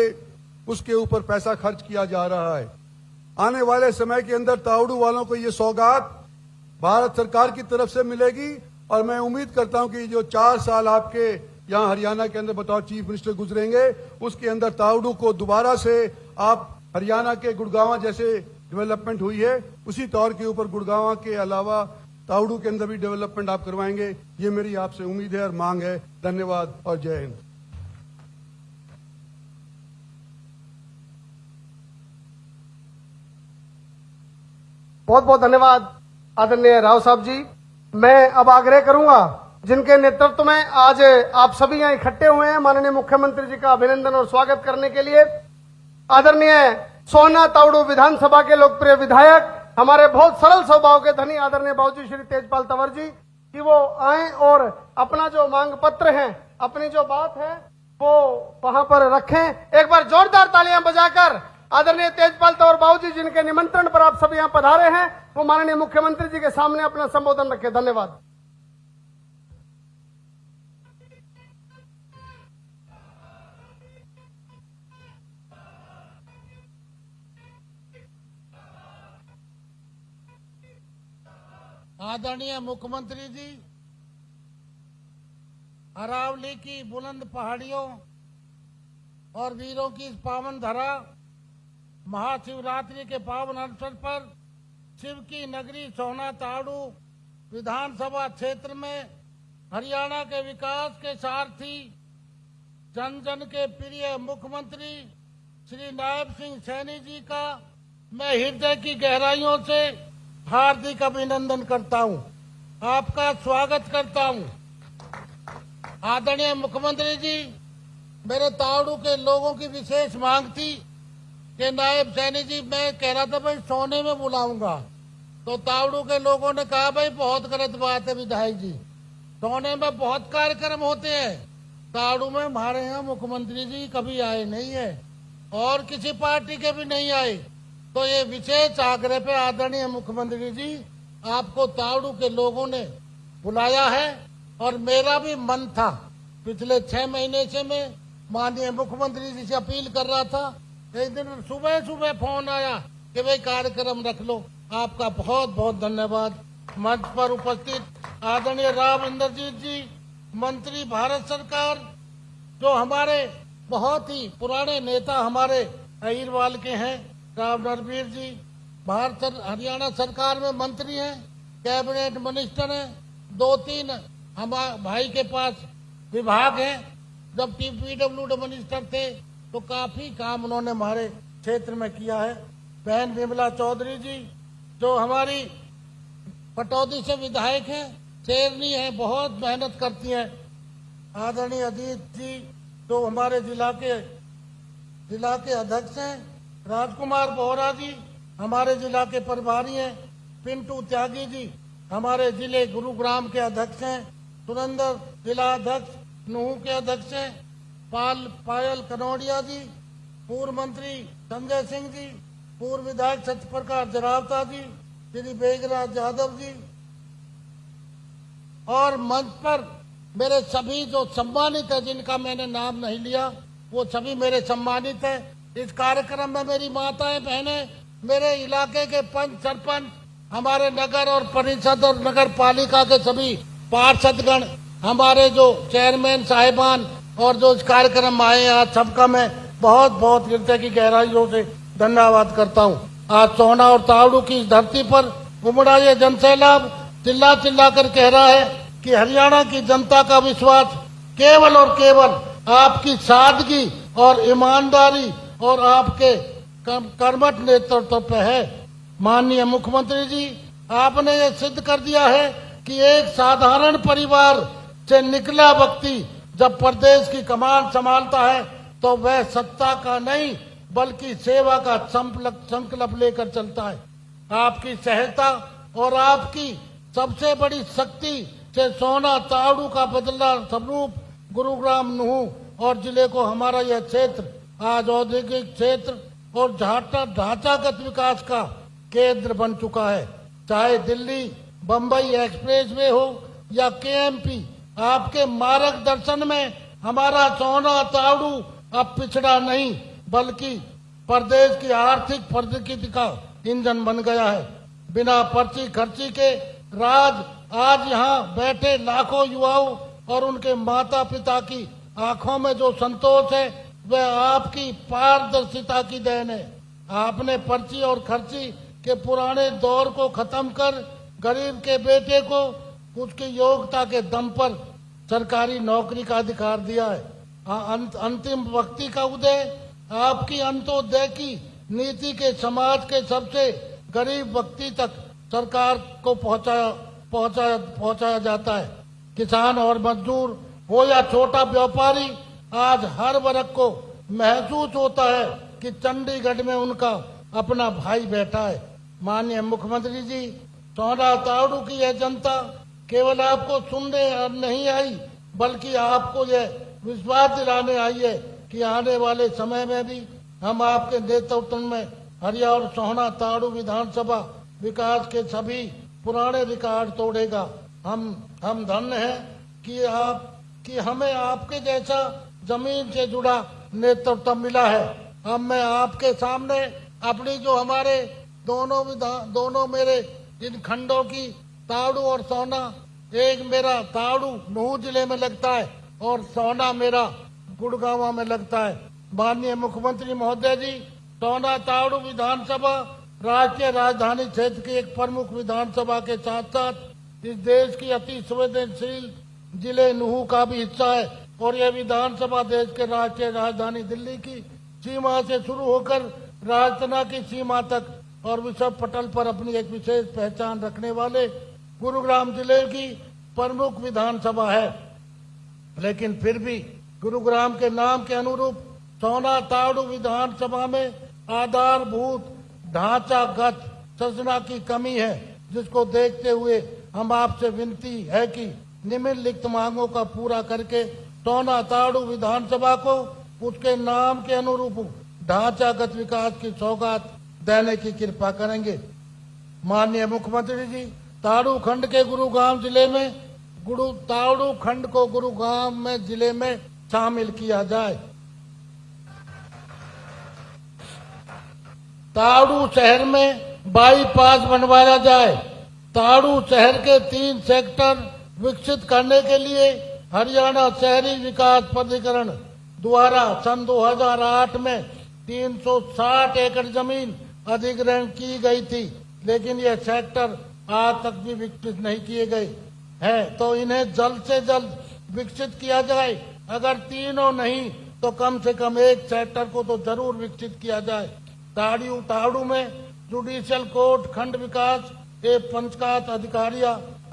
उसके ऊपर पैसा खर्च किया जा रहा है। आने वाले समय के अंदर तावड़ू वालों को ये सौगात भारत सरकार की तरफ से मिलेगी। और मैं उम्मीद करता हूं कि जो 4 साल आपके यहाँ हरियाणा के अंदर बतौर चीफ मिनिस्टर गुजरेंगे, उसके अंदर तावड़ू को दोबारा से आप हरियाणा के गुड़गांव जैसे डेवलपमेंट हुई है, उसी तौर के ऊपर गुड़गांव के अलावा तावड़ू के अंदर भी डेवलपमेंट आप करवाएंगे। ये मेरी आपसे उम्मीद है और मांग है। धन्यवाद और जय हिंद। बहुत बहुत धन्यवाद आदरणीय राव साहब जी। मैं अब आग्रह करूंगा जिनके नेतृत्व में आज आप सभी यहाँ इकट्ठे हुए हैं माननीय मुख्यमंत्री जी का अभिनंदन और स्वागत करने के लिए, आदरणीय सोहना तावड़ू विधानसभा के लोकप्रिय विधायक, हमारे बहुत सरल स्वभाव के धनी आदरणीय बाबूजी श्री तेजपाल तंवर जी, कि वो आए और अपना जो मांग पत्र है, अपनी जो बात है वो वहां पर रखें। एक बार जोरदार तालियां बजाकर आदरणीय तेजपाल तंवर बाबूजी जिनके निमंत्रण पर आप सभी यहाँ पधारे हैं, वो माननीय मुख्यमंत्री जी के सामने अपना संबोधन रखें। धन्यवाद। आदरणीय मुख्यमंत्री जी, अरावली की बुलंद पहाड़ियों और वीरों की इस पावन धरा महाशिवरात्रि के पावन अवसर पर शिव की नगरी सोहना तावड़ू विधानसभा क्षेत्र में हरियाणा के विकास के सारथी, जन जन के प्रिय मुख्यमंत्री श्री नायब सिंह सैनी जी का मैं हृदय की गहराइयों से हार्दिक अभिनंदन करता हूं, आपका स्वागत करता हूं। आदरणीय मुख्यमंत्री जी, मेरे तावड़ू के लोगों की विशेष मांग थी कि नायब सैनी जी, मैं कह रहा था भाई सोने में बुलाऊंगा, तो तावड़ू के लोगों ने कहा भाई बहुत गलत बात है विधायक जी, सोने में बहुत कार्यक्रम होते हैं, तावड़ू में हमारे यहाँ मुख्यमंत्री जी कभी आए नहीं है और किसी पार्टी के भी नहीं आए। तो ये विशेष आग्रह पे आदरणीय मुख्यमंत्री जी, आपको तावड़ू के लोगों ने बुलाया है और मेरा भी मन था, पिछले 6 महीने से मैं माननीय मुख्यमंत्री जी से अपील कर रहा था। एक दिन सुबह सुबह फोन आया कि भाई कार्यक्रम रख लो। आपका बहुत बहुत धन्यवाद। मंच पर उपस्थित आदरणीय राव इंद्रजीत जी, मंत्री भारत सरकार, जो हमारे बहुत ही पुराने नेता हमारे अहिरवाल के हैं, राव नरवीर जी, हरियाणा सरकार में मंत्री हैं, कैबिनेट मिनिस्टर हैं, 2-3 हमारे भाई के पास विभाग हैं। जब PWD मिनिस्टर थे तो काफी काम उन्होंने हमारे क्षेत्र में किया है। बहन विमला चौधरी जी, जो हमारी पटौदी से विधायक हैं, शेरनी है, बहुत मेहनत करती हैं। आदरणीय अजीत जी, जो हमारे जिला के अध्यक्ष हैं, राजकुमार बोहरा जी हमारे जिला के प्रभारी हैं, पिंटू त्यागी जी हमारे जिले गुरुग्राम के अध्यक्ष हैं, सुरेंद्र जिला अध्यक्ष नूह के अध्यक्ष हैं, पायल कनौडिया जी, पूर्व मंत्री संजय सिंह जी, पूर्व विधायक सत्यप्रकाश जरावता जी, श्री बेगराज यादव जी, और मंच पर मेरे सभी जो सम्मानित है, जिनका मैंने नाम नहीं लिया, वो सभी मेरे सम्मानित है। इस कार्यक्रम में मेरी माताएं बहनें, मेरे इलाके के पंच सरपंच, हमारे नगर और परिषद और नगर पालिका के सभी पार्षदगण, हमारे जो चेयरमैन साहिबान और जो इस कार्यक्रम में आए, आज सबका मैं बहुत बहुत हृदय की गहराइयों से धन्यवाद करता हूँ। आज सोहना और तावड़ू की इस धरती पर उमड़ा ये जनसैलाब चिल्ला चिल्ला कर कह रहा है कि हरियाणा की जनता का विश्वास केवल और केवल आपकी सादगी और ईमानदारी और आपके कर्मठ नेतृत्व पे है। माननीय मुख्यमंत्री जी, आपने ये सिद्ध कर दिया है कि एक साधारण परिवार से निकला व्यक्ति जब प्रदेश की कमान संभालता है तो वह सत्ता का नहीं बल्कि सेवा का संकल्प लेकर चलता है। आपकी सहजता और आपकी सबसे बड़ी शक्ति से सोहना तावड़ू का बदला स्वरूप गुरुग्राम नूह और जिले को हमारा यह क्षेत्र आज औद्योगिक क्षेत्र और ढांचागत विकास का केंद्र बन चुका है। चाहे दिल्ली बम्बई एक्सप्रेसवे हो या KMP, आपके मार्गदर्शन में हमारा सोहना तावड़ू अब पिछड़ा नहीं बल्कि प्रदेश की आर्थिक प्रगति का इंजन बन गया है। बिना पर्ची खर्ची के आज यहाँ बैठे लाखों युवाओं और उनके माता पिता की आंखों में जो संतोष है वह आपकी पारदर्शिता की देन है। आपने पर्ची और खर्ची के पुराने दौर को खत्म कर गरीब के बेटे को उसकी योग्यता के दम पर सरकारी नौकरी का अधिकार दिया है। अंतिम व्यक्ति का उदय आपकी अंत्योदय की नीति के समाज के सबसे गरीब व्यक्ति तक सरकार को पहुंचाया जाता है। किसान और मजदूर हो या छोटा व्यापारी, आज हर वर्ग को महसूस होता है कि चंडीगढ़ में उनका अपना भाई बैठा है। माननीय मुख्यमंत्री जी, सोना तावड़ू की यह जनता केवल आपको सुनने नहीं आई बल्कि आपको यह विश्वास दिलाने आई है कि आने वाले समय में भी हम आपके नेतृत्व में हरिया और सोहना तावड़ू विधानसभा विकास के सभी पुराने रिकॉर्ड तोड़ेगा। हम धन्य हैं कि हमें आपके जैसा जमीन से जुड़ा नेतृत्व मिला है। अब मैं आपके सामने अपनी जो हमारे दोनों मेरे इन खंडों की तावड़ू और सोना, एक मेरा तावड़ू नूह जिले में लगता है और सोना मेरा गुड़गांव में लगता है। माननीय मुख्यमंत्री महोदय जी, सोना तावड़ू विधानसभा राष्ट्रीय राजधानी क्षेत्र की एक प्रमुख विधानसभा के साथ साथ इस देश की अति संवेदनशील जिले नूह का भी हिस्सा है और यह विधानसभा देश के राष्ट्रीय राजधानी दिल्ली की सीमा से शुरू होकर राजस्थान की सीमा तक और विश्व पटल पर अपनी एक विशेष पहचान रखने वाले गुरुग्राम जिले की प्रमुख विधानसभा है। लेकिन फिर भी गुरुग्राम के नाम के अनुरूप सोना तावड़ू विधानसभा में आधारभूत ढांचागत संरचना की कमी है, जिसको देखते हुए हम आपसे विनती है कि निम्नलिखित मांगों का पूरा करके सोना तावड़ू विधानसभा को उसके नाम के अनुरूप ढांचागत विकास की सौगात देने की कृपा करेंगे। माननीय मुख्यमंत्री जी, तावड़ू खंड के गुरुग्राम जिले में तावड़ू खंड को गुरुग्राम में जिले में शामिल किया जाए। तावड़ू शहर में बाईपास बनवाया जाए। तावड़ू शहर के 3 सेक्टर विकसित करने के लिए हरियाणा शहरी विकास प्राधिकरण द्वारा सन 2008 में 360 एकड़ जमीन अधिग्रहण की गई थी, लेकिन ये सेक्टर आज तक भी विकसित नहीं किए गए हैं, तो इन्हें जल्द से जल्द विकसित किया जाए। अगर तीनों नहीं तो कम से कम एक सेक्टर को तो जरूर विकसित किया जाए। तावड़ू में जुडिशियल कोर्ट, खंड विकास एवं पंचायत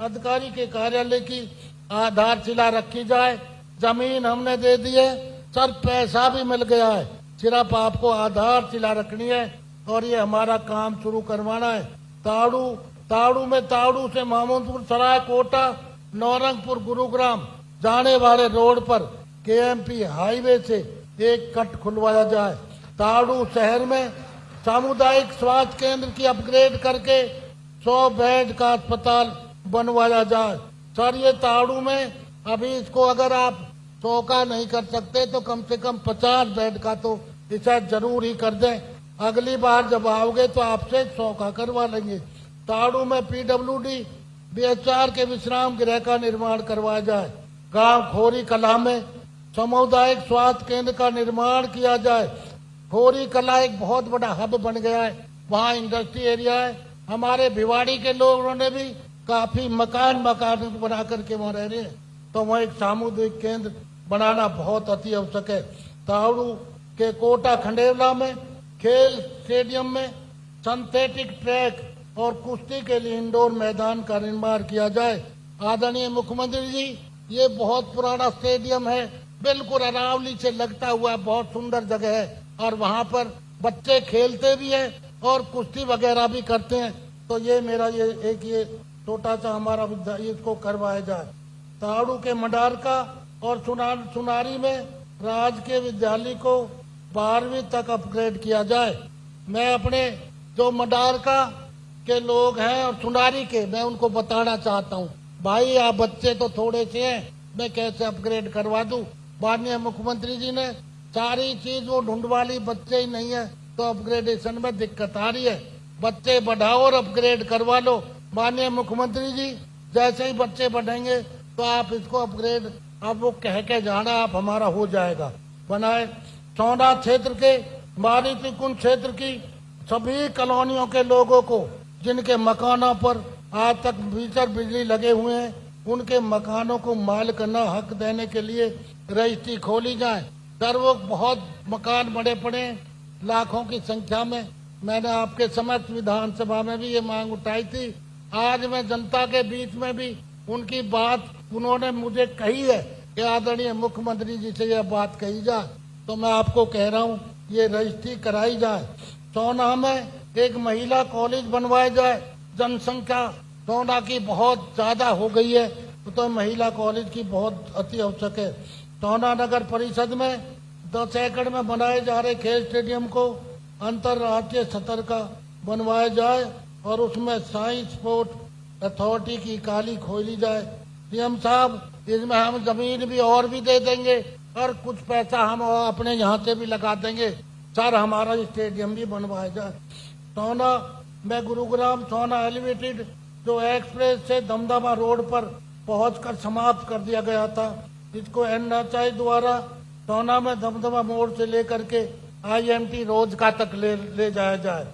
अधिकारी के कार्यालय की आधारशिला रखी जाए। जमीन हमने दे दी है सर, पैसा भी मिल गया है, सिर्फ आपको आधारशिला रखनी है और ये हमारा काम शुरू करवाना है। तावड़ू में तावड़ू से महमूदपुर सराय, कोटा, नौरंगपुर, गुरुग्राम जाने वाले रोड पर केएमपी हाईवे से एक कट खुलवाया जाए। तावड़ू शहर में सामुदायिक स्वास्थ्य केंद्र की अपग्रेड करके 100 बेड का अस्पताल बनवाया जाए। सर, ये तावड़ू में अभी इसको अगर आप 100 का नहीं कर सकते तो कम से कम 50 बेड का तो इसे जरूर ही कर दें। अगली बार जब आओगे तो आपसे 100 का करवा लेंगे। तावड़ू में पीडब्ल्यूडी बीएचआर के विश्राम गृह का निर्माण करवाया जाए। गांव खोरी कला में सामुदायिक स्वास्थ्य केंद्र का निर्माण किया जाए। खोरी कला एक बहुत बड़ा हब बन गया है, वहाँ इंडस्ट्री एरिया है। हमारे भिवाड़ी के लोगों ने भी काफी मकान बना करके वहाँ रह रहे हैं, तो वहाँ एक सामुदायिक केंद्र बनाना बहुत अति आवश्यक है। तावड़ू के कोटा खंडेवला में खेल स्टेडियम में सिंथेटिक ट्रैक और कुश्ती के लिए इंडोर मैदान का निर्माण किया जाए। आदरणीय मुख्यमंत्री जी, ये बहुत पुराना स्टेडियम है, बिल्कुल अरावली से लगता हुआ बहुत सुंदर जगह है और वहाँ पर बच्चे खेलते भी हैं और कुश्ती वगैरह भी करते हैं। तो ये मेरा ये छोटा सा हमारा इसको करवाया जाए। तावड़ू के मडारका और सुनारी में राजकीय विद्यालय को 12वीं तक अपग्रेड किया जाए। मैं अपने जो मडारका के लोग हैं और सुनारी के, मैं उनको बताना चाहता हूँ, भाई आप बच्चे तो थोड़े से हैं, मैं कैसे अपग्रेड करवा दूं। माननीय मुख्यमंत्री जी ने सारी चीज वो ढूंढवा ली, बच्चे ही नहीं है तो अपग्रेडेशन में दिक्कत आ रही है। बच्चे बढ़ाओ और अपग्रेड करवा लो। माननीय मुख्यमंत्री जी, जैसे ही बच्चे बढ़ेंगे तो आप इसको अपग्रेड, अब वो कह के जाना, आप हमारा हो जाएगा बनाए। चौड़ा क्षेत्र के मारीती कुंड क्षेत्र की सभी कॉलोनियों के लोगों को जिनके मकानों पर आज तक मीटर बिजली लगे हुए हैं, उनके मकानों को मालिकाना हक देने के लिए रजिस्ट्री खोली जाए। सर, वो बहुत मकान बड़े पड़े हैं, लाखों की संख्या में। मैंने आपके समक्ष विधानसभा में भी ये मांग उठाई थी। आज मैं जनता के बीच में भी उनकी बात उन्होंने मुझे कही है कि आदरणीय मुख्यमंत्री जी से यह बात कही जाए, तो मैं आपको कह रहा हूँ ये रजिस्ट्री कराई जाए। सोना में एक महिला कॉलेज बनवाया जाए। जनसंख्या सोना की बहुत ज्यादा हो गई है, तो महिला कॉलेज की बहुत अति आवश्यक है। सोना नगर परिषद में 10 एकड़ में बनाए जा रहे खेल स्टेडियम को अंतर्राष्ट्रीय स्तर का बनवाया जाए और उसमें साइंस स्पोर्ट अथॉरिटी की इकाई खोली जाए। सीएम साहब, इसमें हम जमीन भी और भी दे देंगे और कुछ पैसा हम अपने यहाँ से भी लगा देंगे। सर, हमारा स्टेडियम भी बनवाया जाए। सोना में गुरुग्राम सोना एलिवेटेड जो एक्सप्रेस से दमदमा रोड पर पहुंचकर समाप्त कर दिया गया था, इसको NHAI द्वारा सोना में दमदमा मोड़ से लेकर के IMT रोजका तक ले जाया जाए।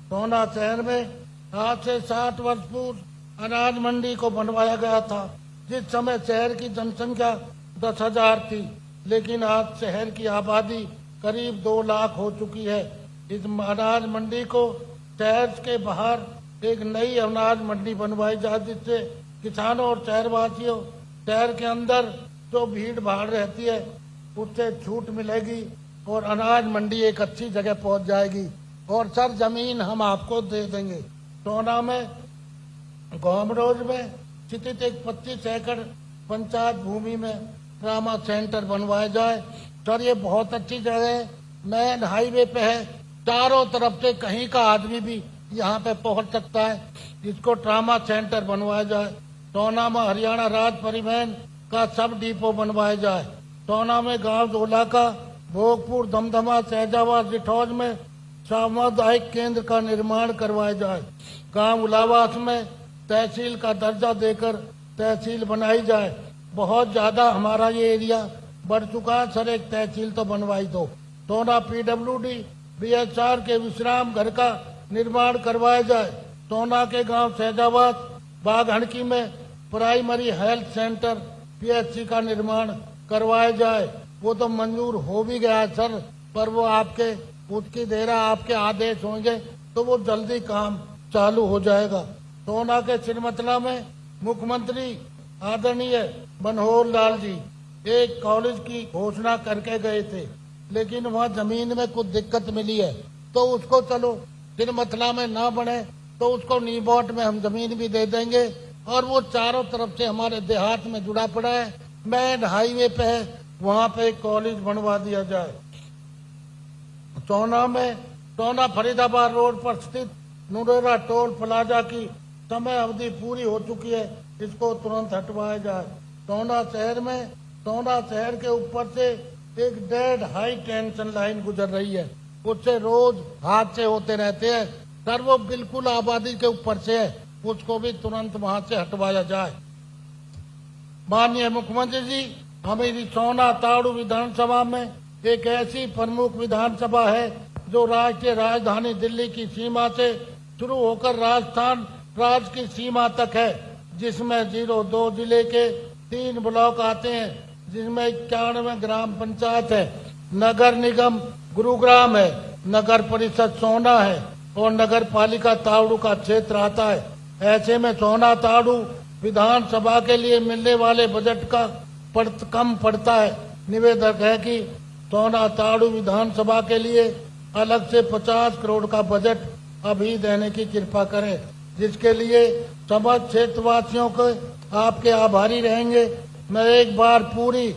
सोना शहर में आज से 60 वर्ष पूर्व अनाज मंडी को बनवाया गया था, जिस समय शहर की जनसंख्या 10,000 थी, लेकिन आज शहर की आबादी करीब 2 लाख हो चुकी है। इस अनाज मंडी को शहर के बाहर एक नई अनाज मंडी बनवाई जाए, जिससे किसानों और शहरवासियों शहर के अंदर जो भीड़ भाड़ रहती है उससे छूट मिलेगी और अनाज मंडी एक अच्छी जगह पहुंच जाएगी। और सर, जमीन हम आपको दे देंगे। सोना में गोमरोज में स्थित एक 25 एकड़ पंचायत भूमि में ट्रामा सेंटर बनवाया जाए। सर, ये बहुत अच्छी जगह है, मेन हाईवे पे है, चारों तरफ से कहीं का आदमी भी यहाँ पे पहुंच सकता है। इसको ट्रामा सेंटर बनवाया जाए। सोना में हरियाणा राज्य परिवहन का सब डिपो बनवाया जाए। सोना में गांव झोला का, भोगपुर, दमदमा, शहजाबाद, रिठौज में सामुदायिक केंद्र का निर्माण करवाया जाए। गांव उलावास में तहसील का दर्जा देकर तहसील बनाई जाए। बहुत ज्यादा हमारा ये एरिया बढ़ चुका है सर, एक तहसील तो बनवाई दो। सोना PWD BHR के विश्राम घर का निर्माण करवाया जाए। सोना के गांव शहजाबाद बाघहणकी में प्राइमरी हेल्थ सेंटर PHC का निर्माण करवाया जाए। वो तो मंजूर हो भी गया है सर, पर वो आपके उसकी देरा आपके आदेश होंगे तो वो जल्दी काम चालू हो जाएगा। सोना के सिरमतला में मुख्यमंत्री आदरणीय मनोहर लाल जी एक कॉलेज की घोषणा करके गए थे, लेकिन वहाँ जमीन में कुछ दिक्कत मिली है, तो उसको चलो सिरमतला में ना बने तो उसको नीबोट में हम जमीन भी दे देंगे। और वो चारों तरफ से हमारे देहात में जुड़ा पड़ा है, मेन हाईवे पे है, वहाँ पे एक कॉलेज बनवा दिया जाए। सोना फरीदाबाद रोड पर स्थित नुरेरा टोल प्लाजा की समय अवधि पूरी हो चुकी है, इसको तुरंत हटवाया जाए। सोना शहर के ऊपर से एक डेड हाई टेंशन लाइन गुजर रही है, उससे रोज हादसे होते रहते हैं सर, वो बिल्कुल आबादी के ऊपर से है, उसको भी तुरंत वहां से हटवाया जाए। माननीय मुख्यमंत्री जी, हमारी सोना ताड़ू विधानसभा में एक ऐसी प्रमुख विधानसभा है जो राष्ट्रीय राजधानी दिल्ली की सीमा से शुरू होकर राजस्थान राज्य की सीमा तक है, जिसमें 02 जिले के 3 ब्लॉक आते हैं, जिसमें 91 ग्राम पंचायत है। नगर निगम गुरुग्राम है, नगर परिषद सोना है और नगर पालिका ताड़ू का क्षेत्र आता है। ऐसे में सोना ताड़ू विधानसभा के लिए मिलने वाले बजट का कम पड़ता है। निवेदक है कि सोना ताड़ू विधानसभा के लिए अलग से 50 करोड़ का बजट अभी देने की कृपा करें, जिसके लिए समस्त क्षेत्रवासियों को आपके आभारी रहेंगे। मैं एक बार पूरी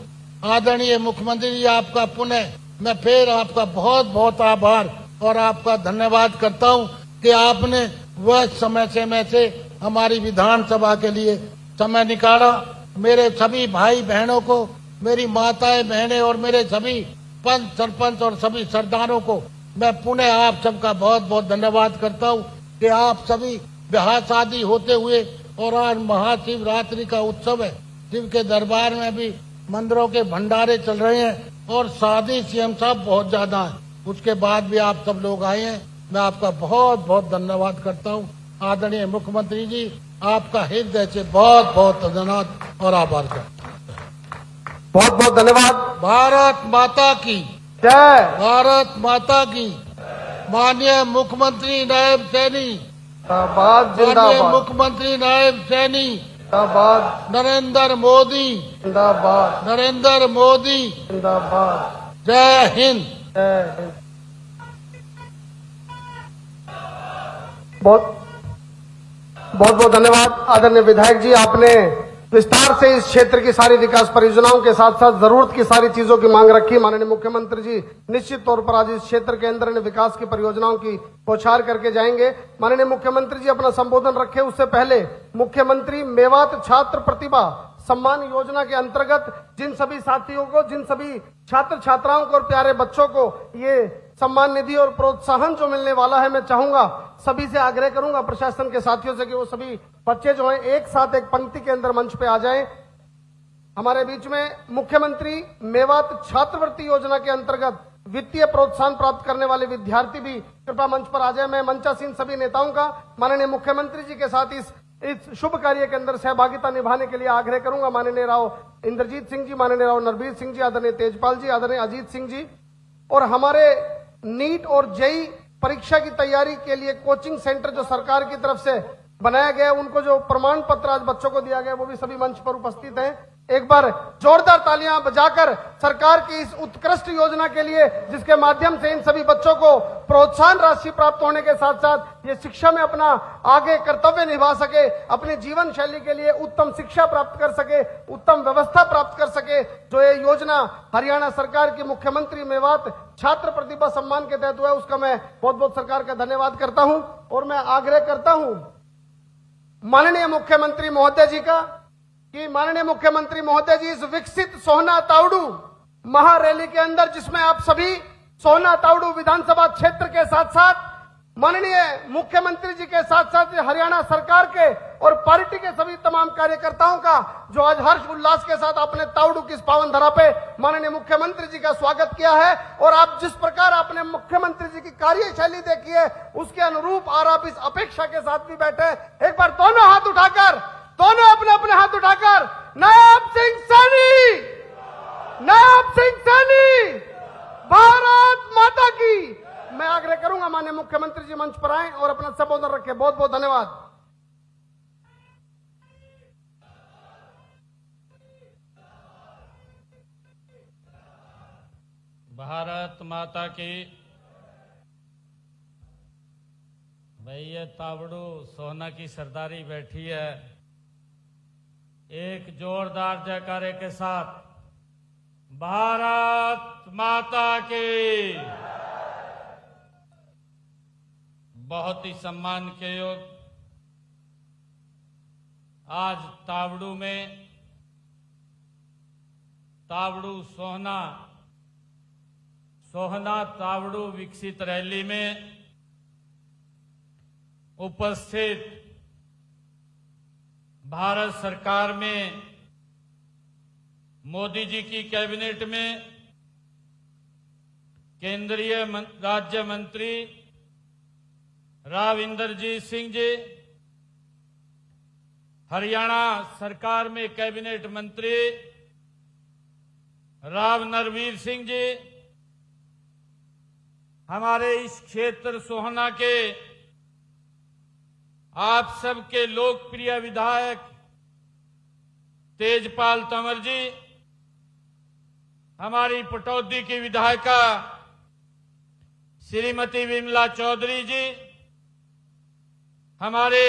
आदरणीय मुख्यमंत्री जी आपका पुनः मैं फिर आपका बहुत बहुत आभार और आपका धन्यवाद करता हूं कि आपने वह समय से में से हमारी विधानसभा के लिए समय निकाला। मेरे सभी भाई बहनों को, मेरी माताएं बहनें और मेरे सभी पंच सरपंच और सभी सरदारों को मैं पुनः आप सबका बहुत बहुत धन्यवाद करता हूं कि आप सभी ब्याह शादी होते हुए और आज महाशिवरात्रि का उत्सव है। शिव के दरबार में भी मंदिरों के भंडारे चल रहे हैं और शादी सीएम साहब बहुत ज्यादा है। उसके बाद भी आप सब लोग आए हैं, मैं आपका बहुत बहुत धन्यवाद करता हूँ। आदरणीय मुख्यमंत्री जी, आपका हृदय से बहुत बहुत धन्यवाद और आभार करता हूँ। बहुत बहुत धन्यवाद। भारत माता की जय। भारत माता की। माननीय मुख्यमंत्री नायब सैनी, जिंदाबाद माननीय जिंदाबाद मुख्यमंत्री नायब सैनी, जिंदाबाद नरेंद्र मोदी, जिंदाबाद नरेंद्र मोदी। जिंदाबाद। जय हिंद। जय हिंद। बहुत बहुत धन्यवाद आदरणीय विधायक जी, आपने विस्तार से इस क्षेत्र की सारी विकास परियोजनाओं के साथ साथ जरूरत की सारी चीजों की मांग रखी। माननीय मुख्यमंत्री जी निश्चित तौर पर आज इस क्षेत्र के अंदर इन विकास की परियोजनाओं की बौछार करके जाएंगे। माननीय मुख्यमंत्री जी अपना संबोधन रखे उससे पहले मुख्यमंत्री मेवात छात्र प्रतिभा सम्मान योजना के अंतर्गत जिन सभी साथियों को, जिन सभी छात्र छात्राओं को और प्यारे बच्चों को ये सम्मान निधि और प्रोत्साहन जो मिलने वाला है, मैं चाहूंगा सभी से आग्रह करूंगा प्रशासन के साथियों से कि वो सभी बच्चे जो हैं एक साथ एक पंक्ति के अंदर मंच पे आ जाएं। हमारे बीच में मुख्यमंत्री मेवात छात्रवृत्ति योजना के अंतर्गत वित्तीय प्रोत्साहन प्राप्त करने वाले विद्यार्थी भी कृपया मंच पर आ जाए। मैं मंचासीन सभी नेताओं का माननीय मुख्यमंत्री जी के साथ इस शुभ कार्य के अंदर सहभागिता निभाने के लिए आग्रह करूंगा। माननीय राव इंद्रजीत सिंह जी, माननीय राव नरबीर सिंह जी, आदरणीय तेजपाल जी, आदरणीय अजीत सिंह जी, और हमारे नीट और जेई परीक्षा की तैयारी के लिए कोचिंग सेंटर जो सरकार की तरफ से बनाया गया, उनको जो प्रमाण पत्र आज बच्चों को दिया गया, वो भी सभी मंच पर उपस्थित हैं। एक बार जोरदार तालियां बजाकर सरकार की इस उत्कृष्ट योजना के लिए, जिसके माध्यम से इन सभी बच्चों को प्रोत्साहन राशि प्राप्त होने के साथ साथ ये शिक्षा में अपना आगे कर्तव्य निभा सके, अपनी जीवन शैली के लिए उत्तम शिक्षा प्राप्त कर सके, उत्तम व्यवस्था प्राप्त कर सके, जो ये योजना हरियाणा सरकार की मुख्यमंत्री मेवात छात्र प्रतिभा सम्मान के तहत हुआ है, उसका मैं बहुत बहुत सरकार का धन्यवाद करता हूं। और मैं आग्रह करता हूं माननीय मुख्यमंत्री महोदय जी का कि माननीय मुख्यमंत्री महोदय जी इस विकसित सोहना तावड़ू महारैली के अंदर, जिसमें आप सभी सोहना तावड़ू विधानसभा क्षेत्र के साथ साथ माननीय मुख्यमंत्री जी के साथ साथ हरियाणा सरकार के और पार्टी के सभी तमाम कार्यकर्ताओं का जो आज हर्ष उल्लास के साथ आपने तावड़ू की इस पावन धरा पे माननीय मुख्यमंत्री जी का स्वागत किया है, और आप जिस प्रकार आपने मुख्यमंत्री जी की कार्यशैली देखी है उसके अनुरूप और आप इस अपेक्षा के साथ भी बैठे। एक बार दोनों हाथ उठाकर, दोनों अपने अपने हाथ उठाकर नायब सिंह सैनी, नायब सिंह सैनी, भारत माता की। मैं आग्रह करूंगा माननीय मुख्यमंत्री जी मंच पर आएं और अपना संबोधन रखें। बहुत बहुत धन्यवाद। भारत माता की। भाई ये तावड़ू सोहना की सरदारी बैठी है, एक जोरदार जयकारे के साथ भारत माता की। बहुत ही सम्मान के योग आज तावड़ू में तावड़ू सोहना तावड़ू विकसित रैली में उपस्थित भारत सरकार में मोदी जी की कैबिनेट में केंद्रीय राज्य मंत्री राव इंद्रजीत सिंह जी, हरियाणा सरकार में कैबिनेट मंत्री राव नरबीर सिंह जी, हमारे इस क्षेत्र सोहना के आप सबके लोकप्रिय विधायक तेजपाल तंवर जी, हमारी पटौदी की विधायिका श्रीमती विमला चौधरी जी, हमारे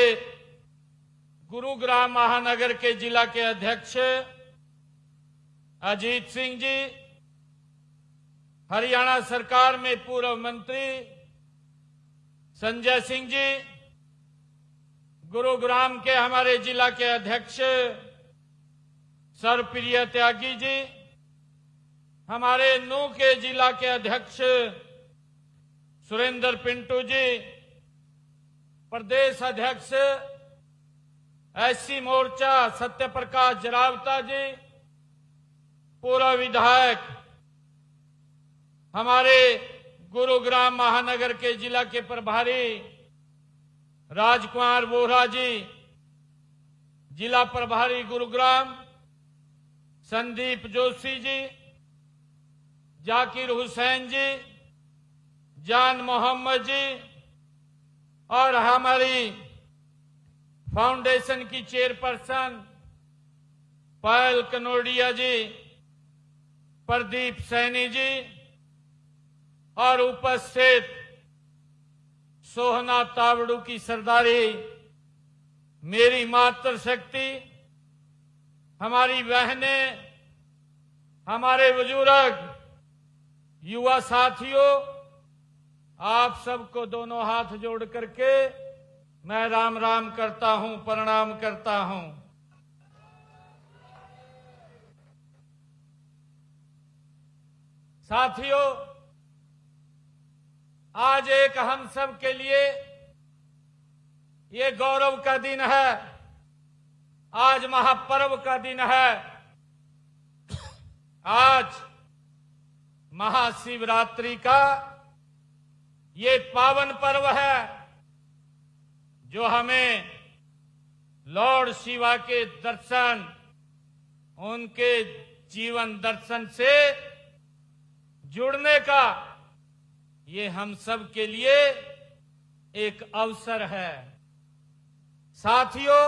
गुरुग्राम महानगर के जिला के अध्यक्ष अजीत सिंह जी, हरियाणा सरकार में पूर्व मंत्री संजय सिंह जी, गुरुग्राम के हमारे जिला के अध्यक्ष सरप्रिय त्यागी जी, हमारे नूह के जिला के अध्यक्ष सुरेंद्र पिंटू जी, प्रदेश अध्यक्ष एससी मोर्चा सत्य प्रकाश जरावता जी, पूर्व विधायक हमारे गुरुग्राम महानगर के जिला के प्रभारी राजकुमार बोहरा जी, जिला प्रभारी गुरुग्राम संदीप जोशी जी, जाकिर हुसैन जी, जान मोहम्मद जी और हमारी फाउंडेशन की चेयरपर्सन पायल कनोडिया जी, प्रदीप सैनी जी और उपस्थित सोहना तावड़ू की सरदारी, मेरी मातृशक्ति, हमारी बहनें, हमारे बुजुर्ग, युवा साथियों, आप सबको दोनों हाथ जोड़ करके मैं राम राम करता हूं, प्रणाम करता हूं। साथियों, आज एक हम सब के लिए ये गौरव का दिन है, आज महापर्व का दिन है। आज महाशिवरात्रि का ये पावन पर्व है जो हमें लॉर्ड शिवा के दर्शन, उनके जीवन दर्शन से जुड़ने का ये हम सब के लिए एक अवसर है। साथियों,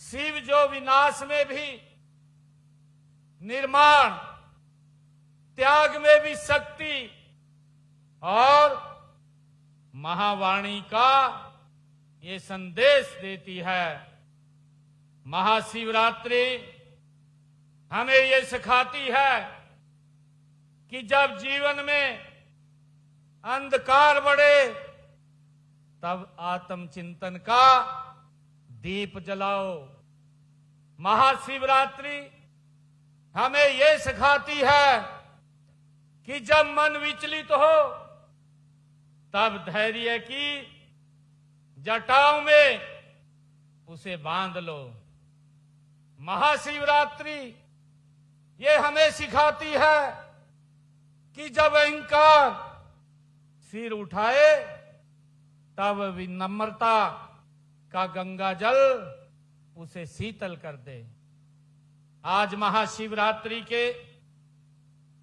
शिव जो विनाश में भी, निर्माण, त्याग में भी शक्ति और महावाणी का ये संदेश देती है। महाशिवरात्रि हमें ये सिखाती है कि जब जीवन में अंधकार बढ़े तब आत्मचिंतन का दीप जलाओ। महाशिवरात्रि हमें ये सिखाती है कि जब मन विचलित हो तब धैर्य की जटाओं में उसे बांध लो। महाशिवरात्रि ये हमें सिखाती है कि जब अहंकार सिर उठाए तब विनम्रता का गंगा जल उसे शीतल कर दे। आज महाशिवरात्रि के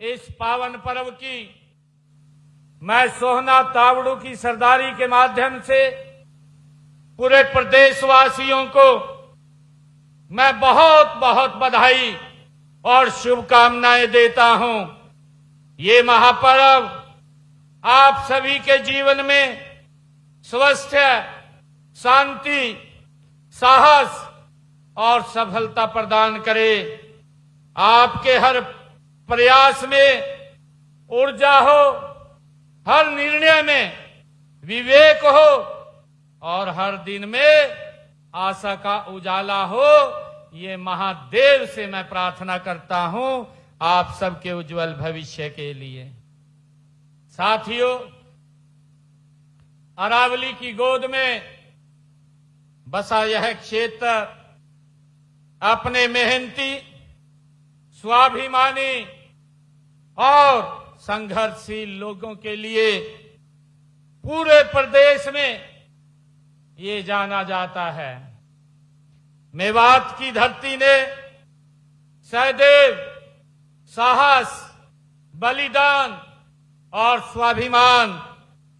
इस पावन पर्व की मैं सोहना तावड़ू की सरदारी के माध्यम से पूरे प्रदेशवासियों को मैं बहुत बहुत बधाई और शुभकामनाएं देता हूं। ये महापर्व आप सभी के जीवन में स्वास्थ्य, शांति, साहस और सफलता प्रदान करे। आपके हर प्रयास में ऊर्जा हो, हर निर्णय में विवेक हो और हर दिन में आशा का उजाला हो। ये महादेव से मैं प्रार्थना करता हूं आप सबके उज्जवल भविष्य के लिए। साथियों, अरावली की गोद में बसा यह क्षेत्र अपने मेहनती, स्वाभिमानी और संघर्षशील लोगों के लिए पूरे प्रदेश में ये जाना जाता है। मेवात की धरती ने सदैव साहस, बलिदान और स्वाभिमान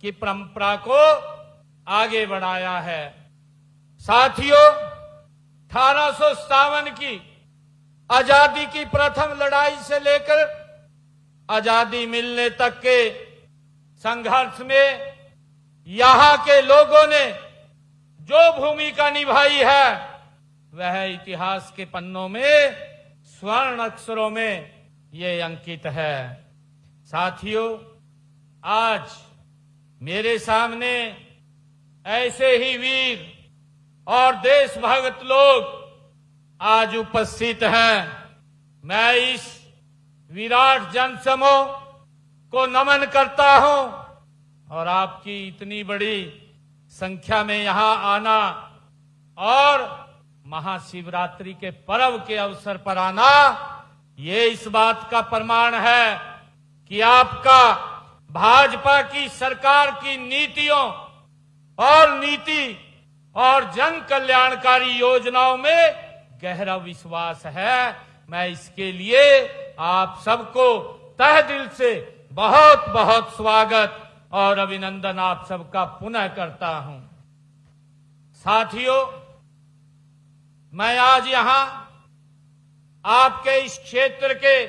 की परंपरा को आगे बढ़ाया है। साथियों, 1857 की आजादी की प्रथम लड़ाई से लेकर आजादी मिलने तक के संघर्ष में यहां के लोगों ने जो भूमिका निभाई है वह इतिहास के पन्नों में स्वर्ण अक्षरों में ये अंकित है। साथियों, आज मेरे सामने ऐसे ही वीर और देशभक्त लोग आज उपस्थित हैं। मैं इस विराट जनसमूह को नमन करता हूं और आपकी इतनी बड़ी संख्या में यहां आना और महाशिवरात्रि के पर्व के अवसर पर आना, ये इस बात का प्रमाण है कि आपका भाजपा की सरकार की नीतियों और जन कल्याणकारी योजनाओं में गहरा विश्वास है। मैं इसके लिए आप सबको तहे दिल से बहुत बहुत स्वागत और अभिनंदन आप सबका पुनः करता हूं। साथियों, मैं आज यहां आपके इस क्षेत्र के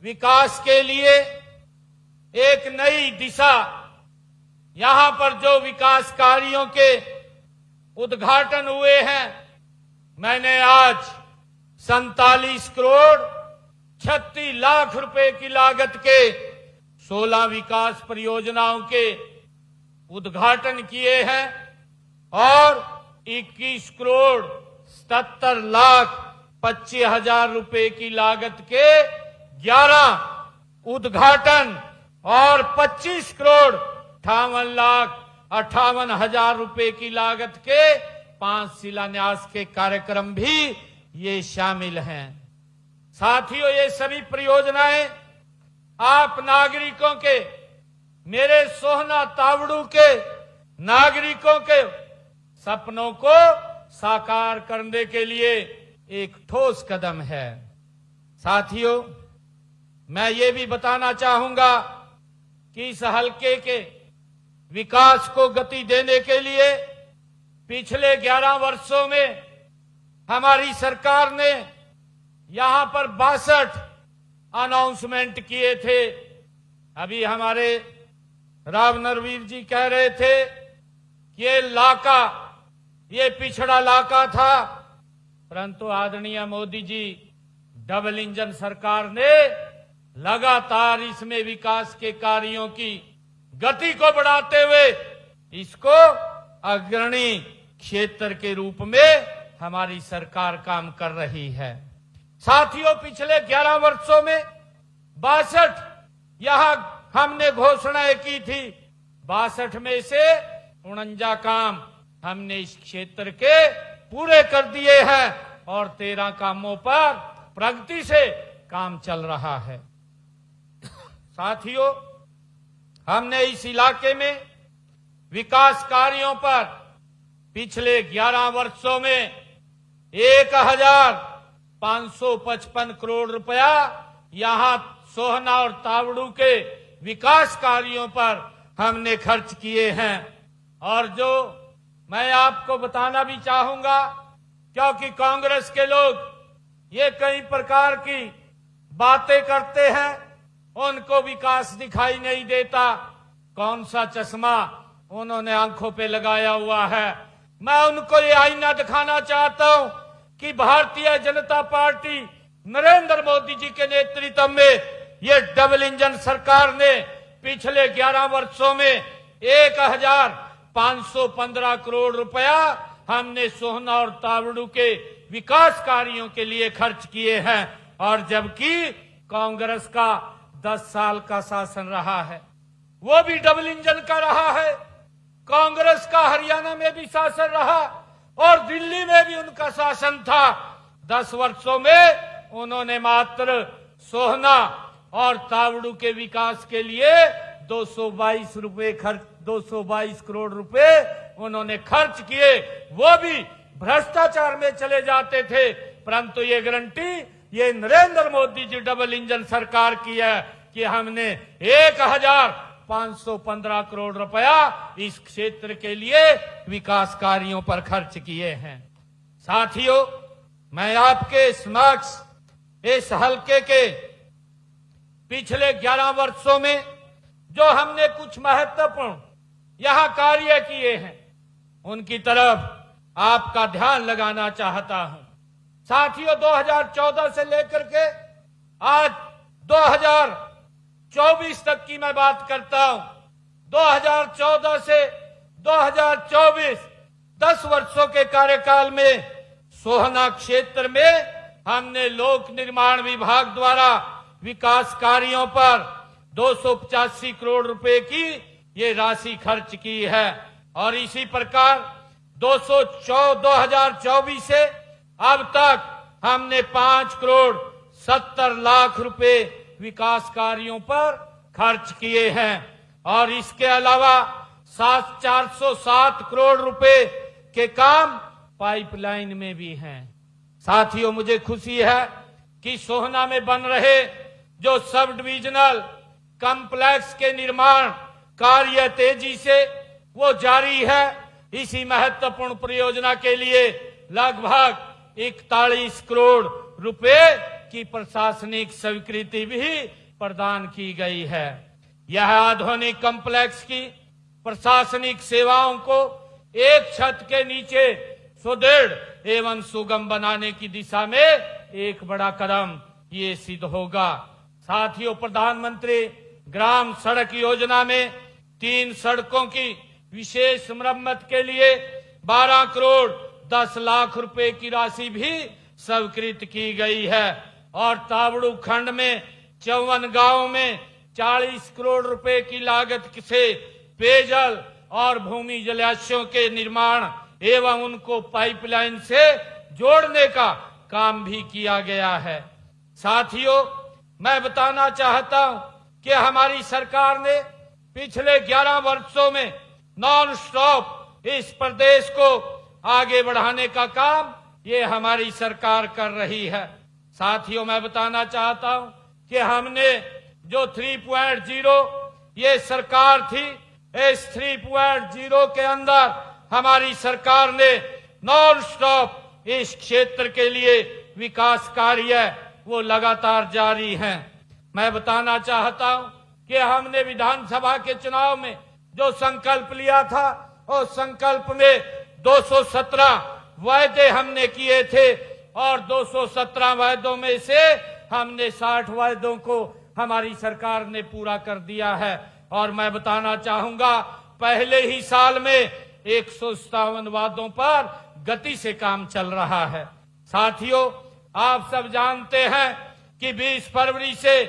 विकास के लिए एक नई दिशा, यहां पर जो विकास कार्यों के उद्घाटन हुए हैं, मैंने आज 47 करोड़ 36 लाख रुपए की लागत के 16 विकास परियोजनाओं के उद्घाटन किए हैं और 21 करोड़ 77 लाख 25 हजार रुपए की लागत के 11 उद्घाटन और 25 करोड़ 58 लाख 58 हजार रुपए की लागत के 5 शिलान्यास के कार्यक्रम भी ये शामिल हैं। साथियों, ये सभी परियोजनाएं आप नागरिकों के, मेरे सोहना तावड़ू के नागरिकों के सपनों को साकार करने के लिए एक ठोस कदम है। साथियों, मैं ये भी बताना चाहूंगा कि इस हलके के विकास को गति देने के लिए पिछले 11 वर्षों में हमारी सरकार ने यहां पर 62 अनाउंसमेंट किए थे। अभी हमारे राव नरवीर जी कह रहे थे कि ये पिछड़ा इलाका था, परंतु आदरणीय मोदी जी डबल इंजन सरकार ने लगातार इसमें विकास के कार्यों की गति को बढ़ाते हुए इसको अग्रणी क्षेत्र के रूप में हमारी सरकार काम कर रही है। साथियों, पिछले 11 वर्षों में 62 यहां हमने घोषणाएं की थी। 62 में से 49 काम हमने इस क्षेत्र के पूरे कर दिए हैं और 13 कामों पर प्रगति से काम चल रहा है। साथियों, हमने इस इलाके में विकास कार्यों पर पिछले 11 वर्षों में 1555 करोड़ रुपया यहां सोहना और तावड़ू के विकास कार्यों पर हमने खर्च किए हैं। और जो मैं आपको बताना भी चाहूंगा, क्योंकि कांग्रेस के लोग ये कई प्रकार की बातें करते हैं, उनको विकास दिखाई नहीं देता। कौन सा चश्मा उन्होंने आंखों पे लगाया हुआ है। मैं उनको ये आईना दिखाना चाहता हूं कि भारतीय जनता पार्टी नरेंद्र मोदी जी के नेतृत्व में ये डबल इंजन सरकार ने पिछले 11 वर्षों में 1515 करोड़ रुपया हमने सोहना और तावड़ू के विकास कार्यों के लिए खर्च किए हैं। और जबकि कांग्रेस का 10 साल का शासन रहा है, वो भी डबल इंजन का रहा है। कांग्रेस का हरियाणा में भी शासन रहा और दिल्ली में भी उनका शासन था। 10 वर्षों में उन्होंने मात्र सोहना और तावड़ू के विकास के लिए 222 करोड़ रुपए उन्होंने खर्च किए। वो भी भ्रष्टाचार में चले जाते थे, परंतु ये गारंटी ये नरेंद्र मोदी जी डबल इंजन सरकार की है कि हमने 1515 करोड़ रुपया इस क्षेत्र के लिए विकास कार्यों पर खर्च किए हैं। साथियों, मैं आपके समक्ष इस हलके के पिछले 11 वर्षों में जो हमने कुछ महत्वपूर्ण यहां कार्य किए हैं, उनकी तरफ आपका ध्यान लगाना चाहता हूं। साथियों, 2014 से लेकर के आज 2024 तक की मैं बात करता हूं। 2014 से 2024 10 वर्षों के कार्यकाल में सोहना क्षेत्र में हमने लोक निर्माण विभाग द्वारा विकास कार्यों पर 285 करोड़ रुपए की ये राशि खर्च की है और इसी प्रकार 2024 से अब तक हमने 5 करोड़ 70 लाख रुपए विकास कार्यों पर खर्च किए हैं और इसके अलावा 407 करोड़ रुपए के काम पाइपलाइन में भी हैं। साथियों, मुझे खुशी है कि सोहना में बन रहे जो सब डिविजनल कॉम्प्लेक्स के निर्माण कार्य तेजी से वो जारी है। इसी महत्वपूर्ण परियोजना के लिए लगभग 41 करोड़ रुपए की प्रशासनिक स्वीकृति भी प्रदान की गई है। यह आधुनिक कॉम्प्लेक्स की प्रशासनिक सेवाओं को एक छत के नीचे सुदृढ़ एवं सुगम बनाने की दिशा में एक बड़ा कदम ये सिद्ध होगा। साथियों, प्रधानमंत्री ग्राम सड़क योजना में 3 सड़कों की विशेष मरम्मत के लिए 12 करोड़ 10 लाख रुपए की राशि भी स्वीकृत की गई है और तावड़ू खंड में 54 गांवों में 40 करोड़ रुपए की लागत से पेयजल और भूमि जलाशयों के निर्माण एवं उनको पाइपलाइन से जोड़ने का काम भी किया गया है। साथियों, मैं बताना चाहता हूं कि हमारी सरकार ने पिछले 11 वर्षों में नॉन स्टॉप इस प्रदेश को आगे बढ़ाने का काम ये हमारी सरकार कर रही है। साथियों, मैं बताना चाहता हूं कि हमने जो 3.0 ये सरकार थी, इस 3.0 के अंदर हमारी सरकार ने नॉन स्टॉप इस क्षेत्र के लिए विकास कार्य वो लगातार जारी हैं। मैं बताना चाहता हूं कि हमने विधानसभा के चुनाव में जो संकल्प लिया था उस संकल्प में 217 वायदे हमने किए थे और 217 वायदों में से हमने 60 वायदों को हमारी सरकार ने पूरा कर दिया है और मैं बताना चाहूंगा पहले ही साल में 157 वादों पर गति से काम चल रहा है। साथियों, आप सब जानते हैं कि 20 फरवरी से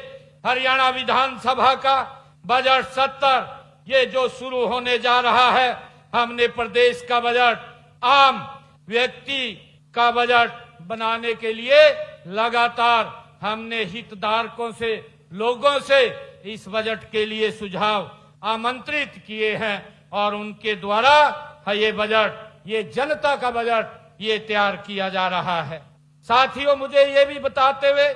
हरियाणा विधानसभा का बजट सत्र ये जो शुरू होने जा रहा है, हमने प्रदेश का बजट आम व्यक्ति का बजट बनाने के लिए लगातार हमने हितधारकों से, लोगों से इस बजट के लिए सुझाव आमंत्रित किए हैं और उनके द्वारा ये बजट, ये जनता का बजट ये तैयार किया जा रहा है। साथियों, मुझे ये भी बताते हुए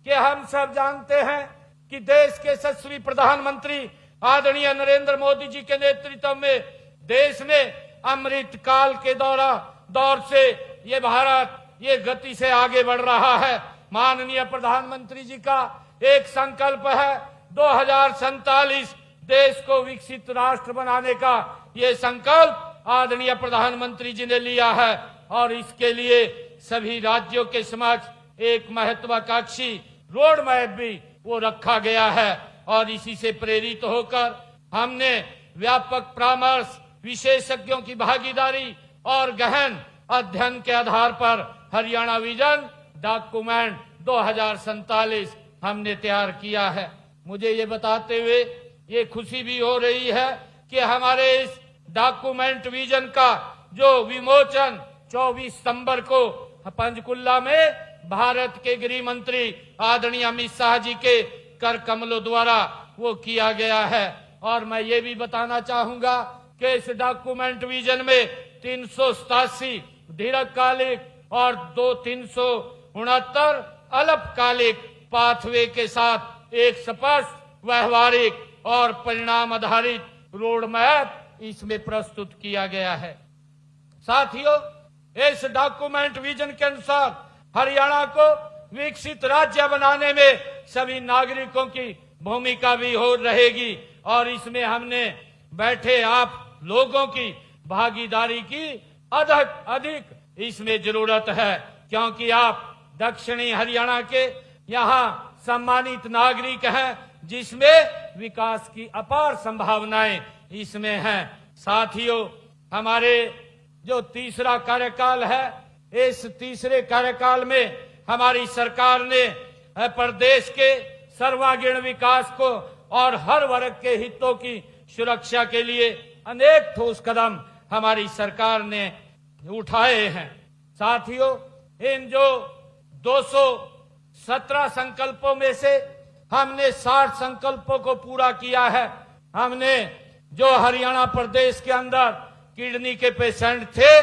कि हम सब जानते हैं कि देश के यशस्वी प्रधानमंत्री आदरणीय नरेंद्र मोदी जी के नेतृत्व में देश ने अमृत काल के दौर से ये भारत ये गति से आगे बढ़ रहा है। माननीय प्रधानमंत्री जी का एक संकल्प है 2047 देश को विकसित राष्ट्र बनाने का ये संकल्प आदरणीय प्रधानमंत्री जी ने लिया है और इसके लिए सभी राज्यों के समक्ष एक महत्वाकांक्षी रोड मैप भी वो रखा गया है और इसी से प्रेरित होकर हमने व्यापक परामर्श, विशेषज्ञों की भागीदारी और गहन अध्ययन के आधार पर हरियाणा विजन डॉक्यूमेंट 2047 हमने तैयार किया है। मुझे ये बताते हुए ये खुशी भी हो रही है कि हमारे इस डॉक्यूमेंट विजन का जो विमोचन 24 सितंबर को पंचकुला में भारत के गृह मंत्री आदरणीय अमित शाह जी के कर कमलों द्वारा वो किया गया है और मैं ये भी बताना चाहूंगा कि इस डॉक्यूमेंट विजन में 387 दीर्घकालिक और 369 अल्पकालिक पाथवे के साथ एक स्पष्ट, व्यवहारिक और परिणाम आधारित रोड मैप इसमें प्रस्तुत किया गया है। साथियों, इस डॉक्यूमेंट विजन के अनुसार हरियाणा को विकसित राज्य बनाने में सभी नागरिकों की भूमिका भी हो रहेगी और इसमें हमने बैठे आप लोगों की भागीदारी की अधिक इसमें जरूरत है क्योंकि आप दक्षिणी हरियाणा के यहाँ सम्मानित नागरिक हैं जिसमें विकास की अपार संभावनाएं इसमें हैं। साथियों, हमारे जो तीसरा कार्यकाल है, इस तीसरे कार्यकाल में हमारी सरकार ने प्रदेश के सर्वांगीण विकास को और हर वर्ग के हितों की सुरक्षा के लिए अनेक ठोस कदम हमारी सरकार ने उठाए हैं। साथियों, इन जो 217 संकल्पों में से हमने 60 संकल्पों को पूरा किया है। हमने जो हरियाणा प्रदेश के अंदर किडनी के पेशेंट थे,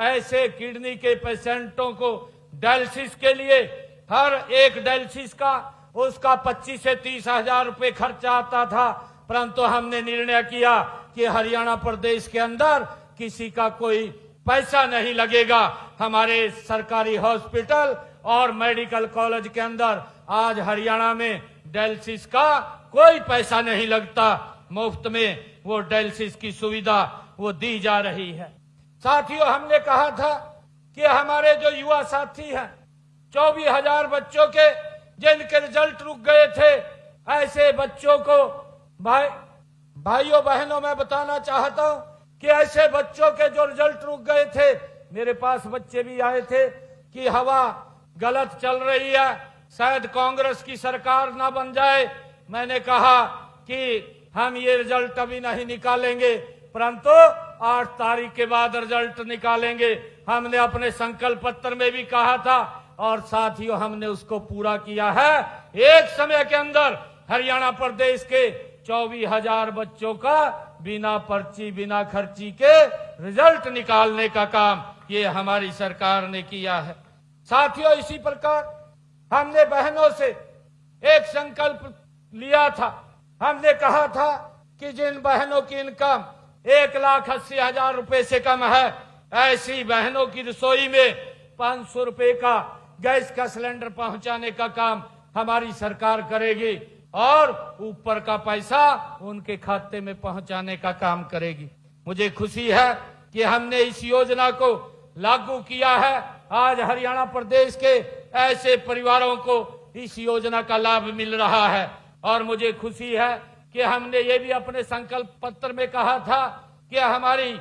ऐसे किडनी के पेशेंटों को डायलिसिस के लिए हर एक डायलिसिस का उसका 25 से 30 हजार रुपए खर्चा आता था, परंतु हमने निर्णय किया कि हरियाणा प्रदेश के अंदर किसी का कोई पैसा नहीं लगेगा। हमारे सरकारी हॉस्पिटल और मेडिकल कॉलेज के अंदर आज हरियाणा में डायलिसिस का कोई पैसा नहीं लगता, मुफ्त में वो डायलिसिस की सुविधा वो दी जा रही है। साथियों, हमने कहा था कि हमारे जो युवा साथी हैं, 24,000 बच्चों के जिनके रिजल्ट रुक गए थे, ऐसे बच्चों को भाइयों बहनों मैं बताना चाहता हूं कि ऐसे बच्चों के जो रिजल्ट रुक गए थे, मेरे पास बच्चे भी आए थे कि हवा गलत चल रही है, शायद कांग्रेस की सरकार ना बन जाए। मैंने कहा कि हम ये रिजल्ट अभी नहीं निकालेंगे, परंतु 8 तारीख के बाद रिजल्ट निकालेंगे। हमने अपने संकल्प पत्र में भी कहा था और साथियों हमने उसको पूरा किया है। एक समय के अंदर हरियाणा प्रदेश के 24,000 बच्चों का बिना पर्ची बिना खर्ची के रिजल्ट निकालने का काम ये हमारी सरकार ने किया है। साथियों, इसी प्रकार हमने बहनों से एक संकल्प लिया था। हमने कहा था कि जिन बहनों की इनकम 1,80,000 रुपए से कम है, ऐसी बहनों की रसोई में 500 रुपए का गैस का सिलेंडर पहुंचाने का काम हमारी सरकार करेगी और ऊपर का पैसा उनके खाते में पहुंचाने का काम करेगी। मुझे खुशी है कि हमने इस योजना को लागू किया है। आज हरियाणा प्रदेश के ऐसे परिवारों को इस योजना का लाभ मिल रहा है और मुझे खुशी है कि हमने ये भी अपने संकल्प पत्र में कहा था कि हमारी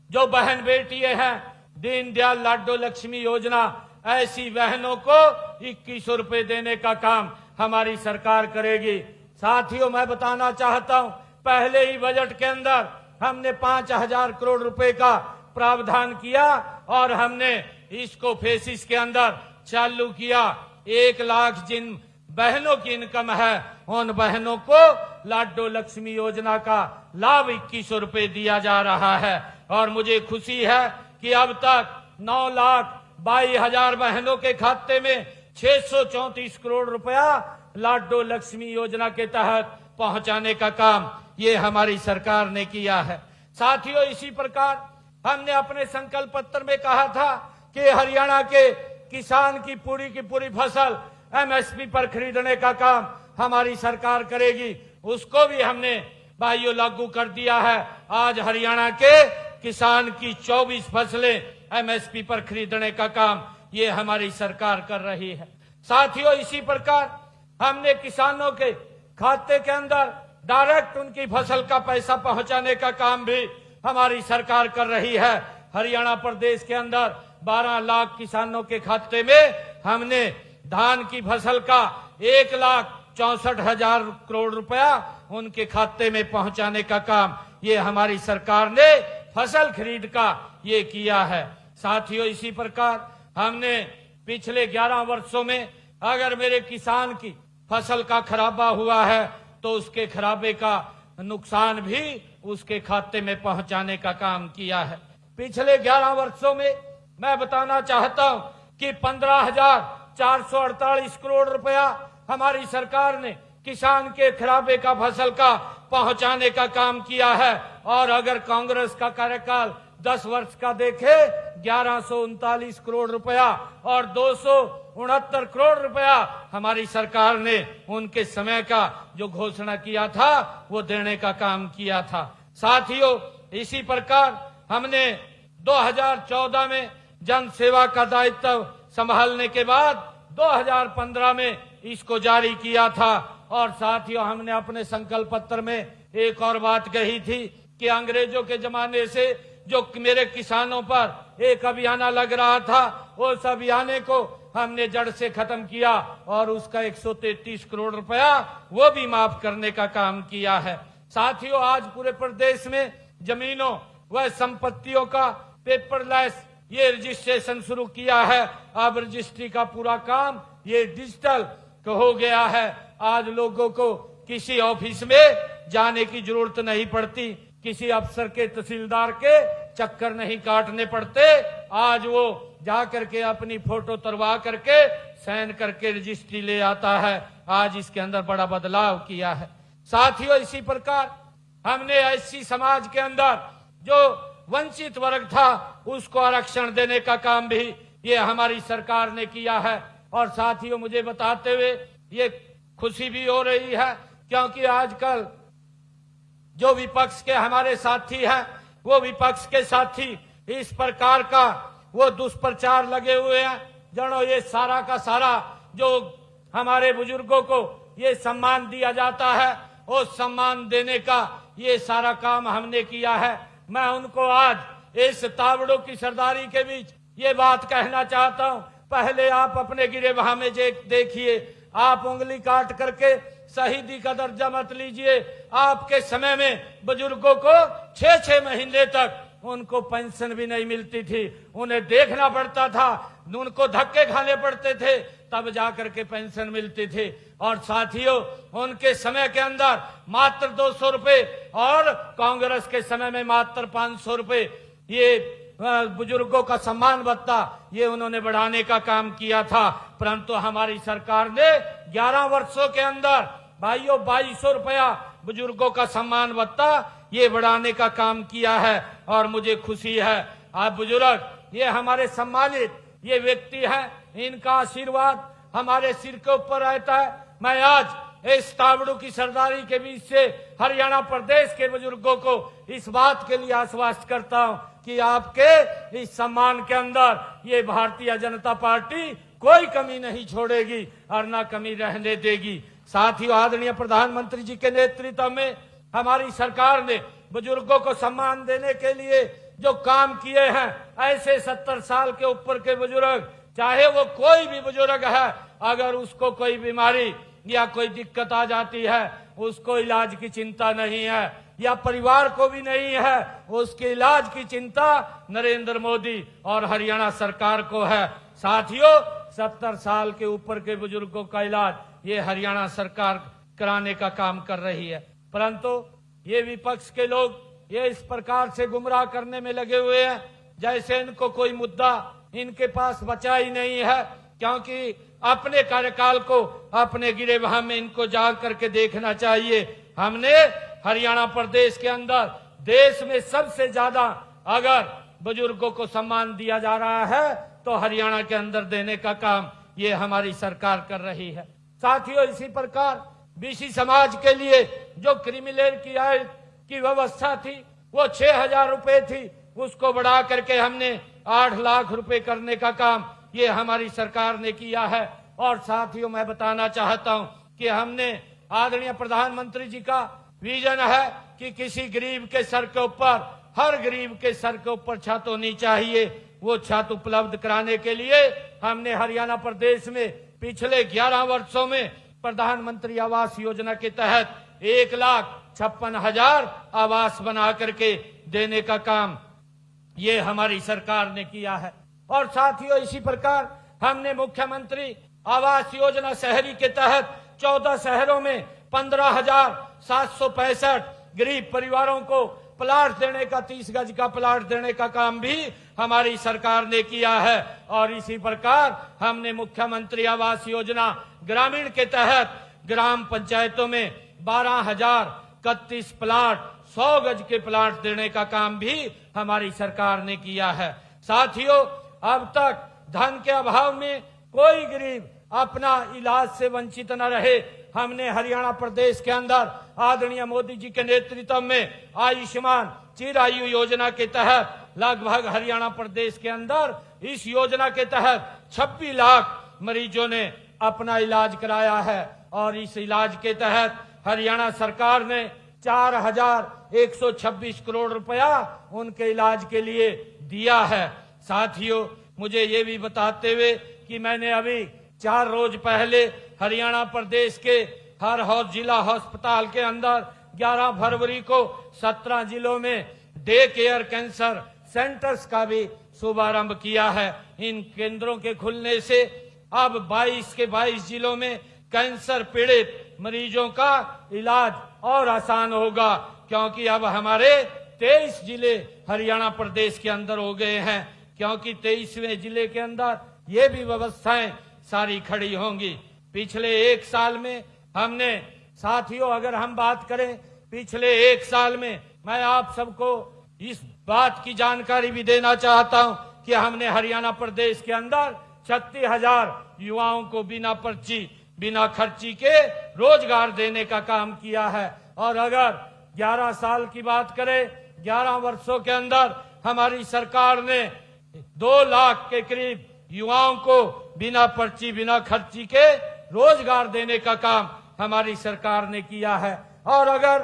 जो बहन बेटियां हैं, दीनदयाल लाडो लक्ष्मी योजना, ऐसी बहनों को 2100 रुपए देने का काम हमारी सरकार करेगी। साथियों, मैं बताना चाहता हूं, पहले ही बजट के अंदर हमने 5,000 करोड़ रुपए का प्रावधान किया और हमने इसको फेसिस के अंदर चालू किया। 1 लाख जिन बहनों की इनकम है, उन बहनों को लाडो लक्ष्मी योजना का लाभ 2100 रुपए दिया जा रहा है और मुझे खुशी है कि अब तक 9,22,000 बहनों के खाते में 634 करोड़ रुपया लाडो लक्ष्मी योजना के तहत पहुंचाने का काम ये हमारी सरकार ने किया है। साथियों, इसी प्रकार हमने अपने संकल्प पत्र में कहा था कि हरियाणा के किसान की पूरी फसल एमएसपी पर खरीदने का काम हमारी सरकार करेगी। उसको भी हमने भाइयों लागू कर दिया है। आज हरियाणा के किसान की 24 फसलें एमएसपी पर खरीदने का काम ये हमारी सरकार कर रही है। साथियों, इसी प्रकार हमने किसानों के खाते के अंदर डायरेक्ट उनकी फसल का पैसा पहुंचाने का काम भी हमारी सरकार कर रही है। हरियाणा प्रदेश के अंदर 12 लाख किसानों के खाते में हमने धान की फसल का 1,64,000 करोड़ रुपया उनके खाते में पहुंचाने का काम ये हमारी सरकार ने फसल खरीद का ये किया है। साथियों, इसी प्रकार हमने पिछले 11 वर्षों में अगर मेरे किसान की फसल का खराबा हुआ है तो उसके खराबे का नुकसान भी उसके खाते में पहुंचाने का काम किया है। पिछले 11 वर्षों में मैं बताना चाहता हूं कि 15,448 करोड़ रुपया हमारी सरकार ने किसान के खराबे का फसल का पहुंचाने का काम किया है और अगर कांग्रेस का कार्यकाल 10 वर्ष का देखे 1139 करोड़ रुपया और 269 करोड़ रुपया हमारी सरकार ने उनके समय का जो घोषणा किया था वो देने का काम किया था। साथियों, इसी प्रकार हमने 2014 में जन सेवा का दायित्व संभालने के बाद 2015 में इसको जारी किया था और साथियों हमने अपने संकल्प पत्र में एक और बात कही थी कि अंग्रेजों के जमाने से जो मेरे किसानों पर एक अभियान लग रहा था उस अभियान को हमने जड़ से खत्म किया और उसका 133 करोड़ रुपया वो भी माफ करने का काम किया है। साथियों, आज पूरे प्रदेश में जमीनों वह संपत्तियों का पेपरलेस ये रजिस्ट्रेशन शुरू किया है। अब रजिस्ट्री का पूरा काम ये डिजिटल हो गया है। आज लोगों को किसी ऑफिस में जाने की जरूरत नहीं पड़ती, किसी अफसर के तहसीलदार के चक्कर नहीं काटने पड़ते। आज वो जा करके अपनी फोटो तरवा करके साइन करके रजिस्ट्री ले आता है। आज इसके अंदर बड़ा बदलाव किया है। साथियों, इसी प्रकार हमने एससी समाज के अंदर जो वंचित वर्ग था उसको आरक्षण देने का काम भी ये हमारी सरकार ने किया है। और साथियों, मुझे बताते हुए ये खुशी भी हो रही है, क्योंकि आजकल जो विपक्ष के हमारे साथी हैं वो विपक्ष के साथी इस प्रकार का वो दुष्प्रचार लगे हुए हैं, जनो ये सारा का सारा जो हमारे बुजुर्गों को ये सम्मान दिया जाता है वो सम्मान देने का ये सारा काम हमने किया है। मैं उनको आज इस तावड़ों की सरदारी के बीच ये बात कहना चाहता हूं, पहले आप अपने गिरेबां में देखिए, आप उंगली काट करके शहीदी का दर्जा मत लीजिए। आपके समय में बुजुर्गों को 6-6 महीने तक उनको पेंशन भी नहीं मिलती थी, उन्हें देखना पड़ता था, उनको धक्के खाने पड़ते थे, तब जाकर के पेंशन मिलती थी। और साथियों, उनके समय के अंदर मात्र 200 रुपए और कांग्रेस के समय में मात्र 500 रुपए ये बुजुर्गों का सम्मान भत्ता ये उन्होंने बढ़ाने का काम किया था। परंतु हमारी सरकार ने 11 वर्षों के अंदर भाइयों 2200 रुपया बुजुर्गों का सम्मान भत्ता ये बढ़ाने का काम किया है। और मुझे खुशी है, आप बुजुर्ग ये हमारे सम्मानित ये व्यक्ति हैं, इनका आशीर्वाद हमारे सिर के ऊपर रहता है। मैं आज इस तावड़ू की सरदारी के बीच से हरियाणा प्रदेश के बुजुर्गों को इस बात के लिए आश्वस्त करता हूं कि आपके इस सम्मान के अंदर ये भारतीय जनता पार्टी कोई कमी नहीं छोड़ेगी और ना कमी रहने देगी। साथियों, आदरणीय प्रधानमंत्री जी के नेतृत्व में हमारी सरकार ने बुजुर्गों को सम्मान देने के लिए जो काम किए हैं, ऐसे 70 साल के ऊपर के बुजुर्ग, चाहे वो कोई भी बुजुर्ग है, अगर उसको कोई बीमारी या कोई दिक्कत आ जाती है उसको इलाज की चिंता नहीं है, या परिवार को भी नहीं है, उसके इलाज की चिंता नरेंद्र मोदी और हरियाणा सरकार को है। साथियों, 70 साल के ऊपर के बुजुर्गों का इलाज ये हरियाणा सरकार कराने का काम कर रही है। परंतु ये विपक्ष के लोग ये इस प्रकार से गुमराह करने में लगे हुए हैं जैसे इनको कोई मुद्दा इनके पास बचा ही नहीं है, क्योंकि अपने कार्यकाल को अपने गिरेबां में इनको जा करके देखना चाहिए। हमने हरियाणा प्रदेश के अंदर देश में सबसे ज्यादा अगर बुजुर्गों को सम्मान दिया जा रहा है तो हरियाणा के अंदर देने का काम ये हमारी सरकार कर रही है। साथियों, इसी प्रकार बीसी समाज के लिए जो क्रिमिनल की आय की व्यवस्था थी वो 6000 रुपए थी, उसको बढ़ा करके हमने 8 लाख रुपए करने का काम ये हमारी सरकार ने किया है। और साथियों, मैं बताना चाहता हूं कि हमने आदरणीय प्रधानमंत्री जी का विजन है कि किसी गरीब के सर के ऊपर, हर गरीब के सर के ऊपर छत होनी चाहिए। वो छत उपलब्ध कराने के लिए हमने हरियाणा प्रदेश में पिछले 11 वर्षों में प्रधानमंत्री आवास योजना के तहत 1,56,000 आवास बना करके देने का काम ये हमारी सरकार ने किया है। और साथियों, इसी प्रकार हमने मुख्यमंत्री आवास योजना शहरी के तहत 14 शहरों में 15,765 गरीब परिवारों को प्लाट देने का, 30 गज का प्लाट देने का काम भी हमारी सरकार ने किया है। और इसी प्रकार हमने मुख्यमंत्री आवास योजना ग्रामीण के तहत ग्राम पंचायतों में 12,031 प्लाट, 100 गज के प्लाट देने का काम भी हमारी सरकार ने किया है। साथियों, अब तक धन के अभाव में कोई गरीब अपना इलाज से वंचित न रहे। हमने हरियाणा प्रदेश के अंदर आदरणीय मोदी जी के नेतृत्व में आयुष्मान चिरायु योजना के तहत लगभग हरियाणा प्रदेश के अंदर इस योजना के तहत 26 लाख मरीजों ने अपना इलाज कराया है। और इस इलाज के तहत हरियाणा सरकार ने 4,126 करोड़ रुपया उनके इलाज के लिए दिया है। साथियों, मुझे ये भी बताते हुए कि मैंने अभी 4 रोज पहले हरियाणा प्रदेश के हर जिला अस्पताल के अंदर 11 फरवरी को 17 जिलों में डे केयर कैंसर सेंटर्स का भी शुभारंभ किया है। इन केंद्रों के खुलने से अब 22 के 22 जिलों में कैंसर पीड़ित मरीजों का इलाज और आसान होगा, क्योंकि अब हमारे 23 जिले हरियाणा प्रदेश के अंदर हो गए हैं, क्योंकि 23वें जिले के अंदर ये भी व्यवस्थाएं सारी खड़ी होंगी। पिछले एक साल में हमने, साथियों अगर हम बात करें पिछले एक साल में, मैं आप सबको इस बात की जानकारी भी देना चाहता हूं कि हमने हरियाणा प्रदेश के अंदर 36,000 युवाओं को बिना पर्ची बिना खर्ची के रोजगार देने का काम किया है। और अगर 11 साल की बात करें, 11 वर्षों के अंदर हमारी सरकार ने 2 लाख के करीब युवाओं को बिना पर्ची बिना खर्ची के रोजगार देने का काम हमारी सरकार ने किया है। और अगर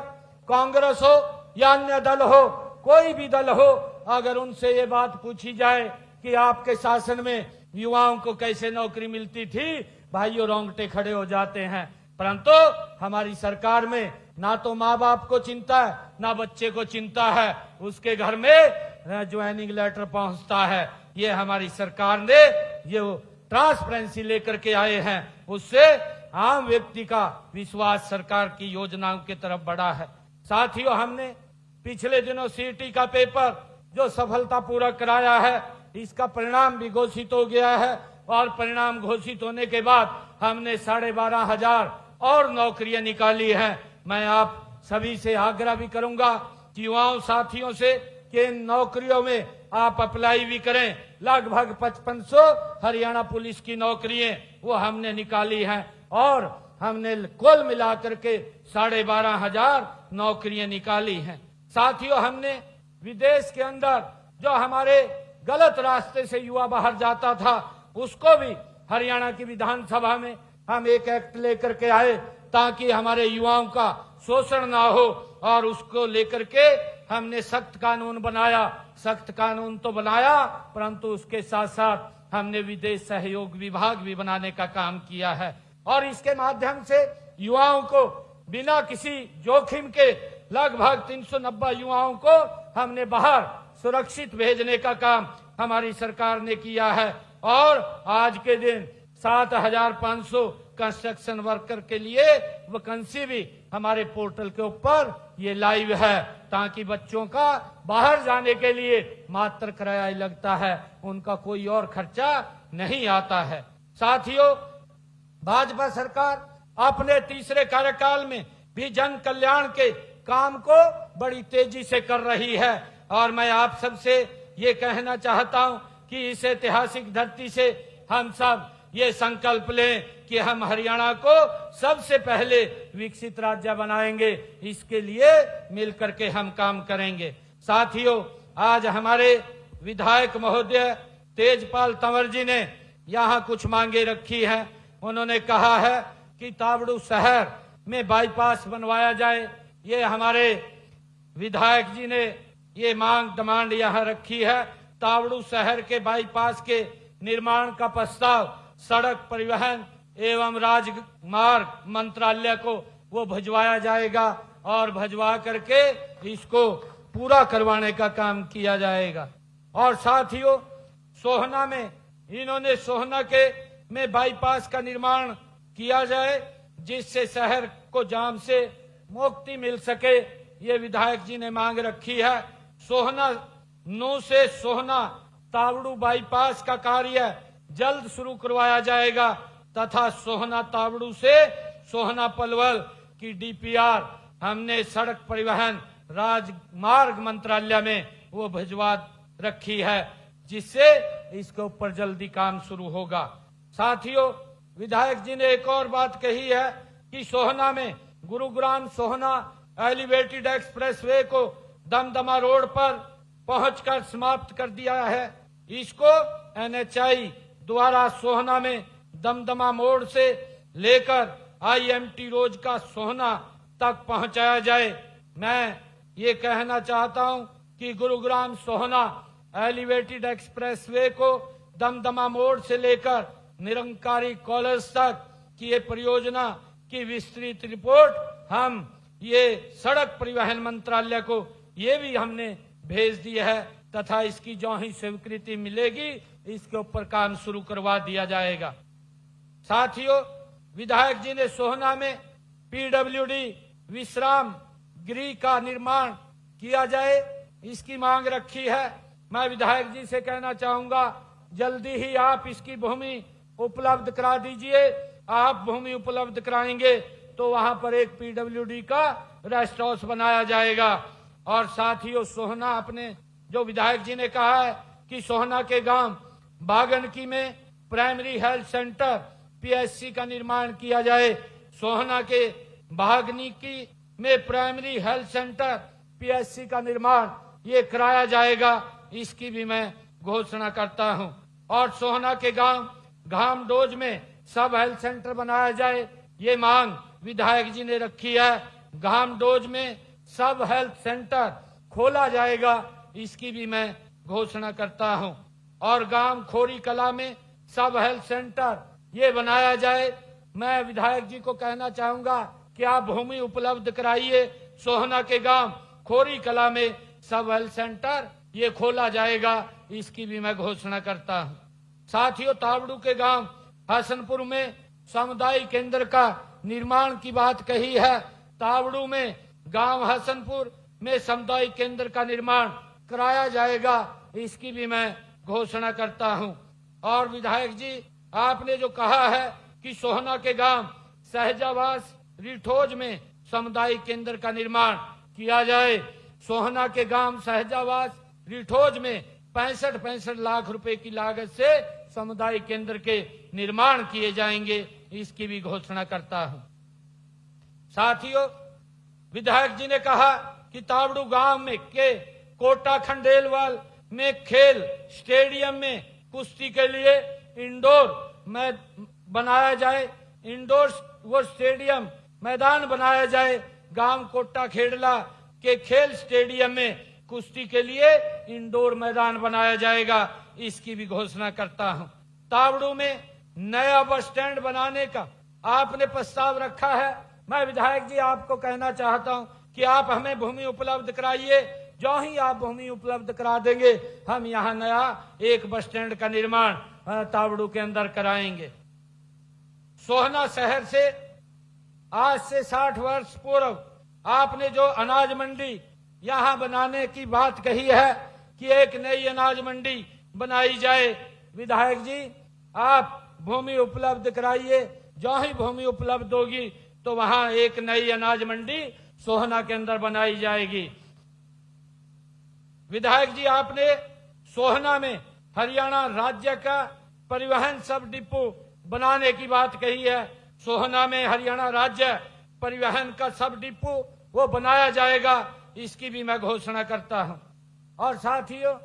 कांग्रेस हो या अन्य दल हो, कोई भी दल हो, अगर उनसे ये बात पूछी जाए कि आपके शासन में युवाओं को कैसे नौकरी मिलती थी, भाइयों रोंगटे खड़े हो जाते हैं। परंतु हमारी सरकार में ना तो माँ बाप को चिंता है, ना बच्चे को चिंता है, उसके घर में ज्वाइनिंग लेटर पहुंचता है। ये हमारी सरकार ने ये ट्रांसपेरेंसी लेकर के आए हैं, उससे आम व्यक्ति का विश्वास सरकार की योजनाओं की तरफ बढ़ा है। साथियों, हमने पिछले दिनों सीईटी का पेपर जो सफलतापूर्वक कराया है, इसका परिणाम भी घोषित हो गया है और परिणाम घोषित होने के बाद हमने 12,500 और नौकरियां निकाली हैं। मैं आप सभी से आग्रह भी करूंगा कि युवाओं साथियों से कि इन नौकरियों में आप अप्लाई भी करें। लगभग 5500 हरियाणा पुलिस की नौकरियां वो हमने निकाली हैं और हमने कुल मिलाकर के 12,500 नौकरियां निकाली हैं। साथियों, हमने विदेश के अंदर जो हमारे गलत रास्ते से युवा बाहर जाता था, उसको भी हरियाणा की विधानसभा में हम एक एक्ट लेकर के आए ताकि हमारे युवाओं का शोषण ना हो, और उसको लेकर के हमने सख्त कानून बनाया। सख्त कानून तो बनाया, परंतु उसके साथ साथ हमने विदेश सहयोग विभाग भी बनाने का काम किया है और इसके माध्यम से युवाओं को बिना किसी जोखिम के लगभग 390 युवाओं को हमने बाहर सुरक्षित भेजने का काम हमारी सरकार ने किया है। और आज के दिन 7,500 कंस्ट्रक्शन वर्कर के लिए वैकेंसी भी हमारे पोर्टल के ऊपर ये लाइव है, ताकि बच्चों का बाहर जाने के लिए मात्र किराया ही लगता है, उनका कोई और खर्चा नहीं आता है। साथियों, भाजपा सरकार अपने तीसरे कार्यकाल में भी जन कल्याण के काम को बड़ी तेजी से कर रही है और मैं आप सबसे ये कहना चाहता हूं कि इस ऐतिहासिक धरती से हम सब ये संकल्प लें कि हम हरियाणा को सबसे पहले विकसित राज्य बनाएंगे। इसके लिए मिलकर के हम काम करेंगे। साथियों, आज हमारे विधायक महोदय तेजपाल तंवर जी ने यहाँ कुछ मांगे रखी हैं। उन्होंने कहा है कि तावड़ू शहर में बाईपास बनवाया जाए। ये हमारे विधायक जी ने ये डिमांड यहाँ रखी है। तावड़ू शहर के बाईपास के निर्माण का प्रस्ताव सड़क परिवहन एवं राजमार्ग मंत्रालय को वो भिजवाया जाएगा और भिजवा करके इसको पूरा करवाने का काम किया जाएगा। और साथियों, सोहना में इन्होंने सोहना के में बाईपास का निर्माण किया जाए, जिससे शहर को जाम से मुक्ति मिल सके। ये विधायक जी ने मांग रखी है। सोहना नू से सोहना तावड़ू बाईपास का कार्य जल्द शुरू करवाया जाएगा तथा सोहना तावड़ू से सोहना पलवल की डीपीआर हमने सड़क परिवहन राजमार्ग मंत्रालय में वो भिजवा रखी है, जिससे इसके ऊपर जल्दी काम शुरू होगा। साथियों, विधायक जी ने एक और बात कही है कि सोहना में गुरुग्राम सोहना एलिवेटेड एक्सप्रेसवे को दमदमा रोड पर पहुंचकर समाप्त कर दिया है। इसको एनएचआई द्वारा सोहना में दमदमा मोड़ से लेकर आईएमटी रोड का सोहना तक पहुंचाया जाए। मैं ये कहना चाहता हूं कि गुरुग्राम सोहना एलिवेटेड एक्सप्रेसवे को दमदमा मोड़ से लेकर निरंकारी कॉलेज तक की ये परियोजना की विस्तृत रिपोर्ट हम ये सड़क परिवहन मंत्रालय को ये भी हमने भेज दी है तथा इसकी जो ही स्वीकृति मिलेगी इसके ऊपर काम शुरू करवा दिया जाएगा। साथियों, विधायक जी ने सोहना में पीडब्ल्यूडी विश्राम गृह का निर्माण किया जाए, इसकी मांग रखी है। मैं विधायक जी से कहना चाहूंगा, जल्दी ही आप इसकी भूमि उपलब्ध करा दीजिए। आप भूमि उपलब्ध कराएंगे तो वहां पर एक पीडब्ल्यूडी का रेस्ट हाउस बनाया जाएगा। और साथियों, सोहना अपने जो विधायक जी ने कहा है कि सोहना के गांव बागनकी में प्राइमरी हेल्थ सेंटर पीएचसी का निर्माण किया जाए। सोहना के बागनकी में प्राइमरी हेल्थ सेंटर पीएचसी का निर्माण ये कराया जाएगा, इसकी भी मैं घोषणा करता हूं। और सोहना के गांव घामडोज में सब हेल्थ सेंटर बनाया जाए, ये मांग विधायक जी ने रखी है। घामडोज में सब हेल्थ सेंटर खोला जाएगा, इसकी भी मैं घोषणा करता हूं। और गांव खोरी कला में सब हेल्थ सेंटर ये बनाया जाए। मैं विधायक जी को कहना चाहूंगा कि आप भूमि उपलब्ध कराइए। सोहना के गांव खोरी कला में सब हेल्थ सेंटर ये खोला जाएगा, इसकी भी मैं घोषणा करता हूं। साथियों, तावड़ू के गांव हसनपुर में सामुदायिक केंद्र का निर्माण की बात कही है। तावड़ू में गांव हसनपुर में सामुदायिक केंद्र का निर्माण कराया जाएगा, इसकी भी मैं घोषणा करता हूं। और विधायक जी, आपने जो कहा है कि सोहना के गांव सहजावास रिठोज में सामुदायिक केंद्र का निर्माण किया जाए। सोहना के गांव सहजावास रिठोज में 65 लाख रुपए की लागत से सामुदायिक केंद्र के निर्माण किए जाएंगे, इसकी भी घोषणा करता हूं। साथियों, विधायक जी ने कहा कि तावड़ू गांव में के कोटा खंडेलवाल में खेल स्टेडियम में कुश्ती के लिए इंडोर में बनाया जाए, इंडोर वो स्टेडियम मैदान बनाया जाए। गांव कोटा खेड़ला के खेल स्टेडियम में कुश्ती के लिए इंडोर मैदान बनाया जाएगा, इसकी भी घोषणा करता हूं। तावड़ू में नया बस स्टैंड बनाने का आपने प्रस्ताव रखा है। मैं विधायक जी आपको कहना चाहता हूं कि आप हमें भूमि उपलब्ध कराइए। जो ही आप भूमि उपलब्ध करा देंगे, हम यहाँ नया एक बस स्टैंड का निर्माण तावड़ू के अंदर कराएंगे। सोहना शहर से आज से 60 वर्ष पूर्व आपने जो अनाज मंडी यहाँ बनाने की बात कही है कि एक नई अनाज मंडी बनाई जाए। विधायक जी, आप भूमि उपलब्ध कराइए। जो ही भूमि उपलब्ध होगी तो वहां एक नई अनाज मंडी सोहना के अंदर बनाई जाएगी। विधायक जी, आपने सोहना में हरियाणा राज्य का परिवहन सब डिपो बनाने की बात कही है। सोहना में हरियाणा राज्य परिवहन का सब डिपो वो बनाया जाएगा, इसकी भी मैं घोषणा करता हूं। और साथियों,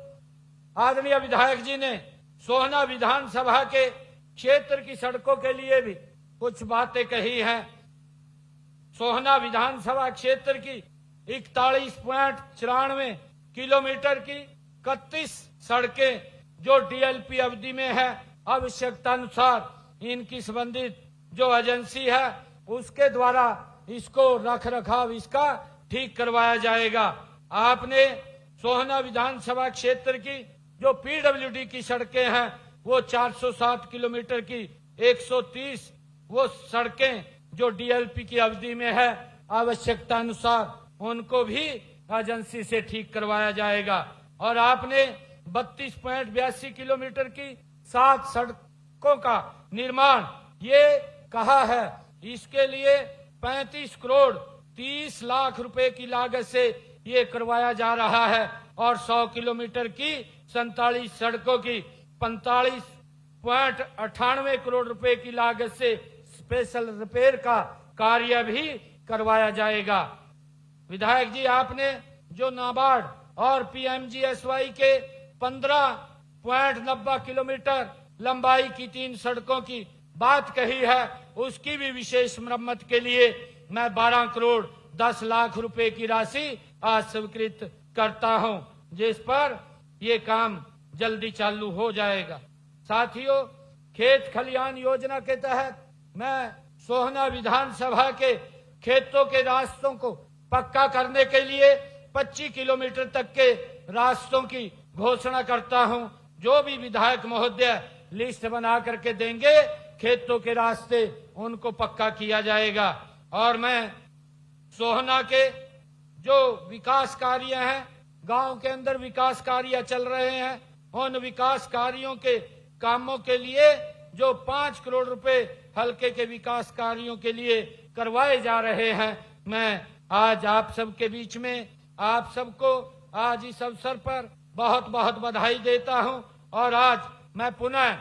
आदरणीय विधायक जी ने सोहना विधानसभा के क्षेत्र की सड़कों के लिए भी कुछ बातें कही हैं। सोहना विधानसभा क्षेत्र की 41.94 किलोमीटर की 31 सड़कें जो डीएलपी अवधि में है, आवश्यकता अनुसार इनकी संबंधित जो एजेंसी है उसके द्वारा इसको रख रखाव इसका ठीक करवाया जाएगा। आपने सोहना विधानसभा क्षेत्र की जो पीडब्ल्यूडी की सड़कें हैं वो 407 किलोमीटर की 130 वो सड़कें जो डीएलपी की अवधि में है, आवश्यकता अनुसार उनको भी एजेंसी से ठीक करवाया जाएगा। और आपने 32.82 किलोमीटर की 7 सड़कों का निर्माण ये कहा है, इसके लिए 35 करोड़ 30 लाख रुपए की लागत से ये करवाया जा रहा है। और 100 किलोमीटर की 47 सड़कों की 45.98 करोड़ रुपए की लागत से स्पेशल रिपेयर का कार्य भी करवाया जाएगा। विधायक जी, आपने जो नाबार्ड और पीएमजीएसवाई के 15.90 किलोमीटर लंबाई की 3 सड़कों की बात कही है, उसकी भी विशेष मरम्मत के लिए मैं 12 करोड़ 10 लाख रुपए की राशि आज स्वीकृत करता हूं, जिस पर ये काम जल्दी चालू हो जाएगा। साथियों, खेत खलियान योजना के तहत मैं सोहना विधानसभा के खेतों के रास्तों को पक्का करने के लिए 25 किलोमीटर तक के रास्तों की घोषणा करता हूं। जो भी विधायक महोदय लिस्ट बना करके देंगे, खेतों के रास्ते उनको पक्का किया जाएगा। और मैं सोहना के जो विकास कार्य हैं, गांव के अंदर विकास कार्य चल रहे हैं, उन विकास कार्यों के कामों के लिए जो 5 करोड़ रुपए हल्के के विकास कार्यों के लिए करवाए जा रहे हैं, मैं आज आप सबके बीच में आप सबको आज इस अवसर पर बहुत बहुत बधाई देता हूं। और आज मैं पुनः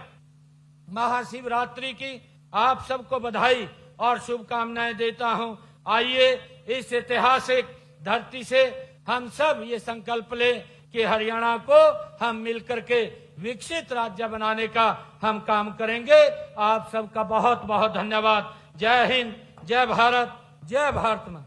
महाशिवरात्रि की आप सबको बधाई और शुभकामनाएं देता हूं। आइए इस ऐतिहासिक धरती से हम सब ये संकल्प लें कि हरियाणा को हम मिलकर के विकसित राज्य बनाने का हम काम करेंगे। आप सबका बहुत बहुत धन्यवाद। जय हिंद, जय भारत, जय भारत मां।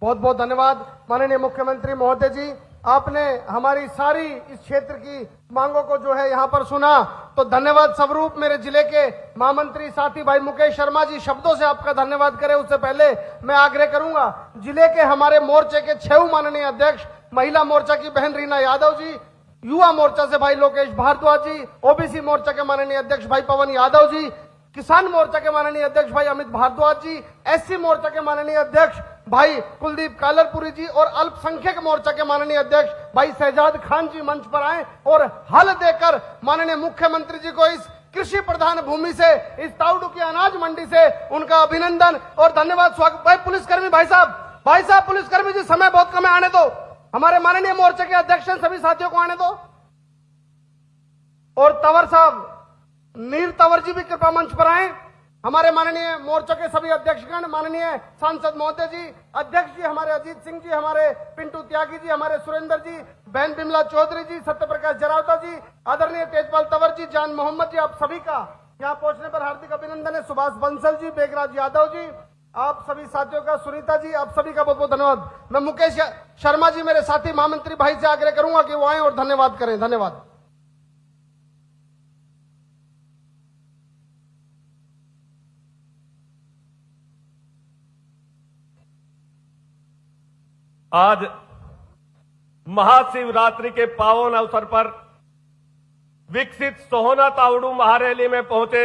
बहुत बहुत धन्यवाद माननीय मुख्यमंत्री महोदय जी। आपने हमारी सारी इस क्षेत्र की मांगों को जो है यहाँ पर सुना, तो धन्यवाद स्वरूप मेरे जिले के महामंत्री साथी भाई मुकेश शर्मा जी शब्दों से आपका धन्यवाद करें उससे पहले मैं आग्रह करूंगा जिले के हमारे मोर्चे के 6 माननीय अध्यक्ष, महिला मोर्चा की बहन रीना यादव जी, युवा मोर्चा से भाई लोकेश भारद्वाज जी, ओबीसी मोर्चा के माननीय अध्यक्ष भाई पवन यादव जी, किसान मोर्चा के माननीय अध्यक्ष भाई अमित भारद्वाज जी, एससी मोर्चा के माननीय अध्यक्ष भाई कुलदीप कालरपुरी जी और अल्पसंख्यक मोर्चा के माननीय अध्यक्ष भाई शहजाद खान जी मंच पर आए और हल देकर माननीय मुख्यमंत्री जी को इस कृषि प्रधान भूमि से, इस ताउडू की अनाज मंडी से उनका अभिनंदन और धन्यवाद स्वागत। भाई पुलिसकर्मी भाई साहब पुलिसकर्मी जी, समय बहुत कम है, आने दो। हमारे माननीय मोर्चे के अध्यक्ष सभी साथियों को आने दो। और तंवर साहब, नीर तंवर जी भी कृपा मंच पर आए। हमारे माननीय मोर्चा के सभी अध्यक्षगण, माननीय सांसद महोदय जी, अध्यक्ष जी हमारे अजीत सिंह जी, हमारे पिंटू त्यागी जी, हमारे सुरेंद्र जी, बहन बिमला चौधरी जी, सत्यप्रकाश जरावता जी, आदरणीय तेजपाल तंवर जी, जान मोहम्मद जी, आप सभी का यहाँ पहुंचने पर हार्दिक अभिनंदन है। सुभाष बंसल जी, बेगराज यादव जी, आप सभी साथियों का, सुनीता जी, आप सभी का बहुत बहुत धन्यवाद। मैं मुकेश शर्मा जी मेरे साथी महामंत्री भाई से आग्रह करूंगा कि वो आए और धन्यवाद करें। धन्यवाद। आज महाशिवरात्रि के पावन अवसर पर विकसित सोहना तावड़ू महारैली में पहुंचे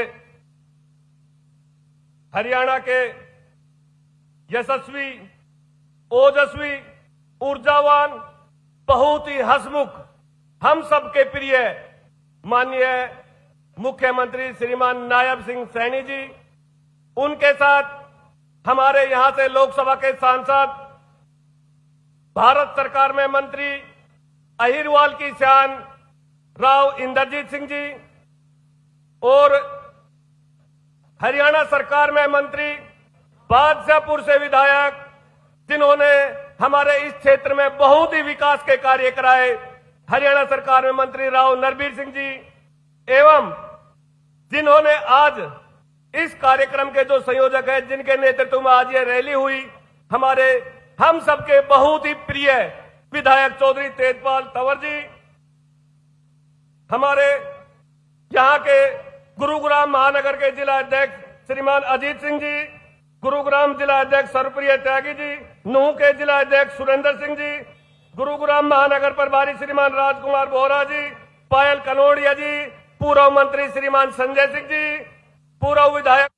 हरियाणा के यशस्वी, ओजस्वी, ऊर्जावान, बहुत ही हंसमुख, हम सबके प्रिय माननीय मुख्यमंत्री श्रीमान नायब सिंह सैनी जी, उनके साथ हमारे यहां से लोकसभा के सांसद, भारत सरकार में मंत्री अहिरवाल की शान राव इंद्रजीत सिंह जी और हरियाणा सरकार में मंत्री बादशाहपुर से विधायक जिन्होंने हमारे इस क्षेत्र में बहुत ही विकास के कार्य कराए, हरियाणा सरकार में मंत्री राव नरबीर सिंह जी, एवं जिन्होंने आज इस कार्यक्रम के जो संयोजक हैं, जिनके नेतृत्व में आज ये रैली हुई, हमारे हम सबके बहुत ही प्रिय विधायक चौधरी तेजपाल तंवर जी, हमारे यहाँ के गुरुग्राम महानगर के जिला अध्यक्ष श्रीमान अजीत सिंह जी, गुरुग्राम जिला अध्यक्ष सर्वप्रिय त्यागी जी, नूह के जिला अध्यक्ष सुरेंद्र सिंह जी, गुरुग्राम महानगर प्रभारी श्रीमान राजकुमार बोहरा जी, पायल कनोड़िया जी, पूर्व मंत्री श्रीमान संजय सिंह जी, पूर्व विधायक